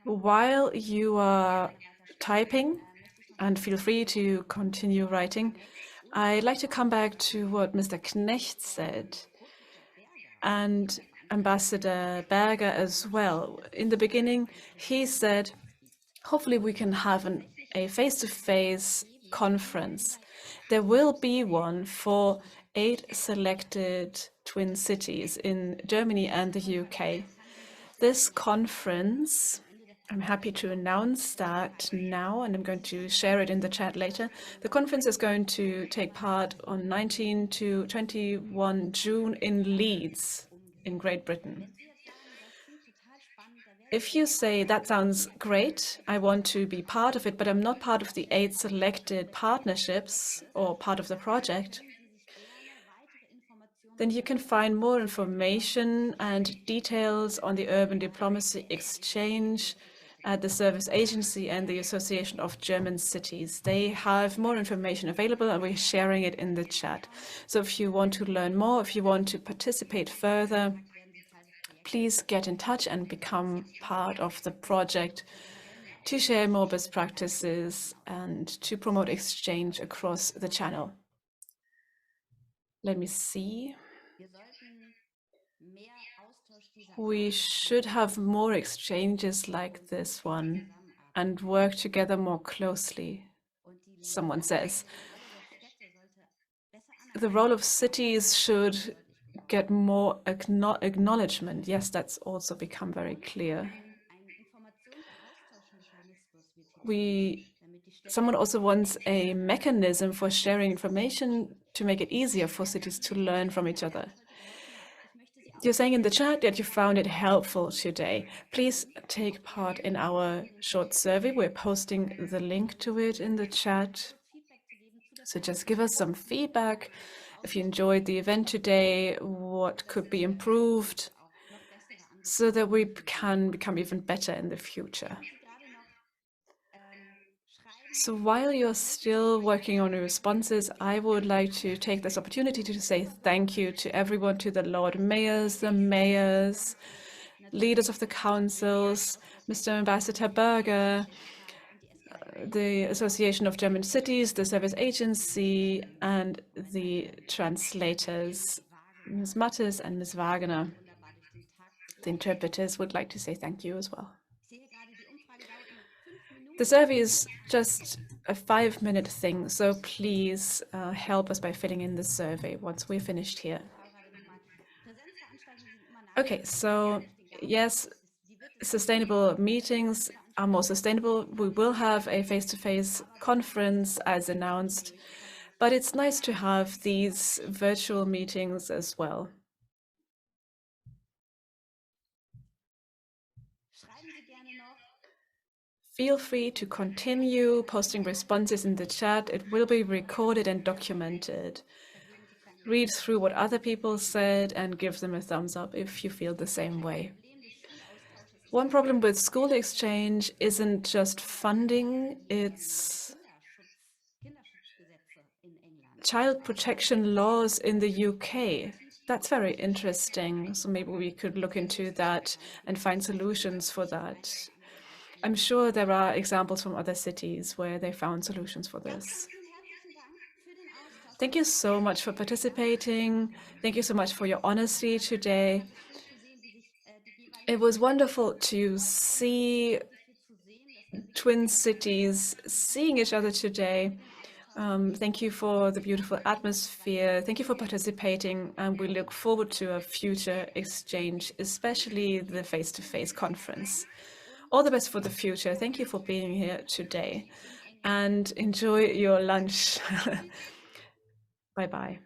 While you are typing, and feel free to continue writing, I'd like to come back to what Mr. Knecht said, and Ambassador Berger as well. In the beginning, he said, hopefully we can have a face-to-face conference. There will be one for 8 selected twin cities in Germany and the UK. This conference, I'm happy to announce that now, and I'm going to share it in the chat later. The conference is going to take part on 19 to 21 June in Leeds, in Great Britain. If you say, that sounds great, I want to be part of it, but I'm not part of the 8 selected partnerships or part of the project, then you can find more information and details on the urban diplomacy exchange at the Service Agency and the Association of German Cities. They have more information available and we're sharing it in the chat. So if you want to learn more, if you want to participate further, please get in touch and become part of the project to share more best practices and to promote exchange across the channel. Let me see. We should have more exchanges like this one and work together more closely, someone says. The role of cities should get more acknowledgement. Yes, that's also become very clear. Someone also wants a mechanism for sharing information to make it easier for cities to learn from each other. You're saying in the chat that you found it helpful today. Please take part in our short survey. We're posting the link to it in the chat. So just give us some feedback. If you enjoyed the event today, what could be improved so that we can become even better in the future. So while you're still working on your responses, I would like to take this opportunity to say thank you to everyone, to the Lord Mayors, the mayors, leaders of the councils, Mr. Ambassador Berger, the Association of German Cities, the Service Agency, and the translators, Ms. Mattes and Ms. Wagener. The interpreters would like to say thank you as well. The survey is just a 5-minute thing, so please help us by filling in the survey once we're finished here. Okay, so yes, sustainable meetings are more sustainable. We will have a face-to-face conference as announced, but it's nice to have these virtual meetings as well. Feel free to continue posting responses in the chat. It will be recorded and documented. Read through what other people said and give them a thumbs up if you feel the same way. One problem with school exchange isn't just funding, it's child protection laws in the UK. That's very interesting. So maybe we could look into that and find solutions for that. I'm sure there are examples from other cities where they found solutions for this. Thank you so much for participating. Thank you so much for your honesty today. It was wonderful to see twin cities seeing each other today. Thank you for the beautiful atmosphere. Thank you for participating, and we look forward to a future exchange, especially the face-to-face conference. All the best for the future. Thank you for being here today, and enjoy your lunch. Bye-bye.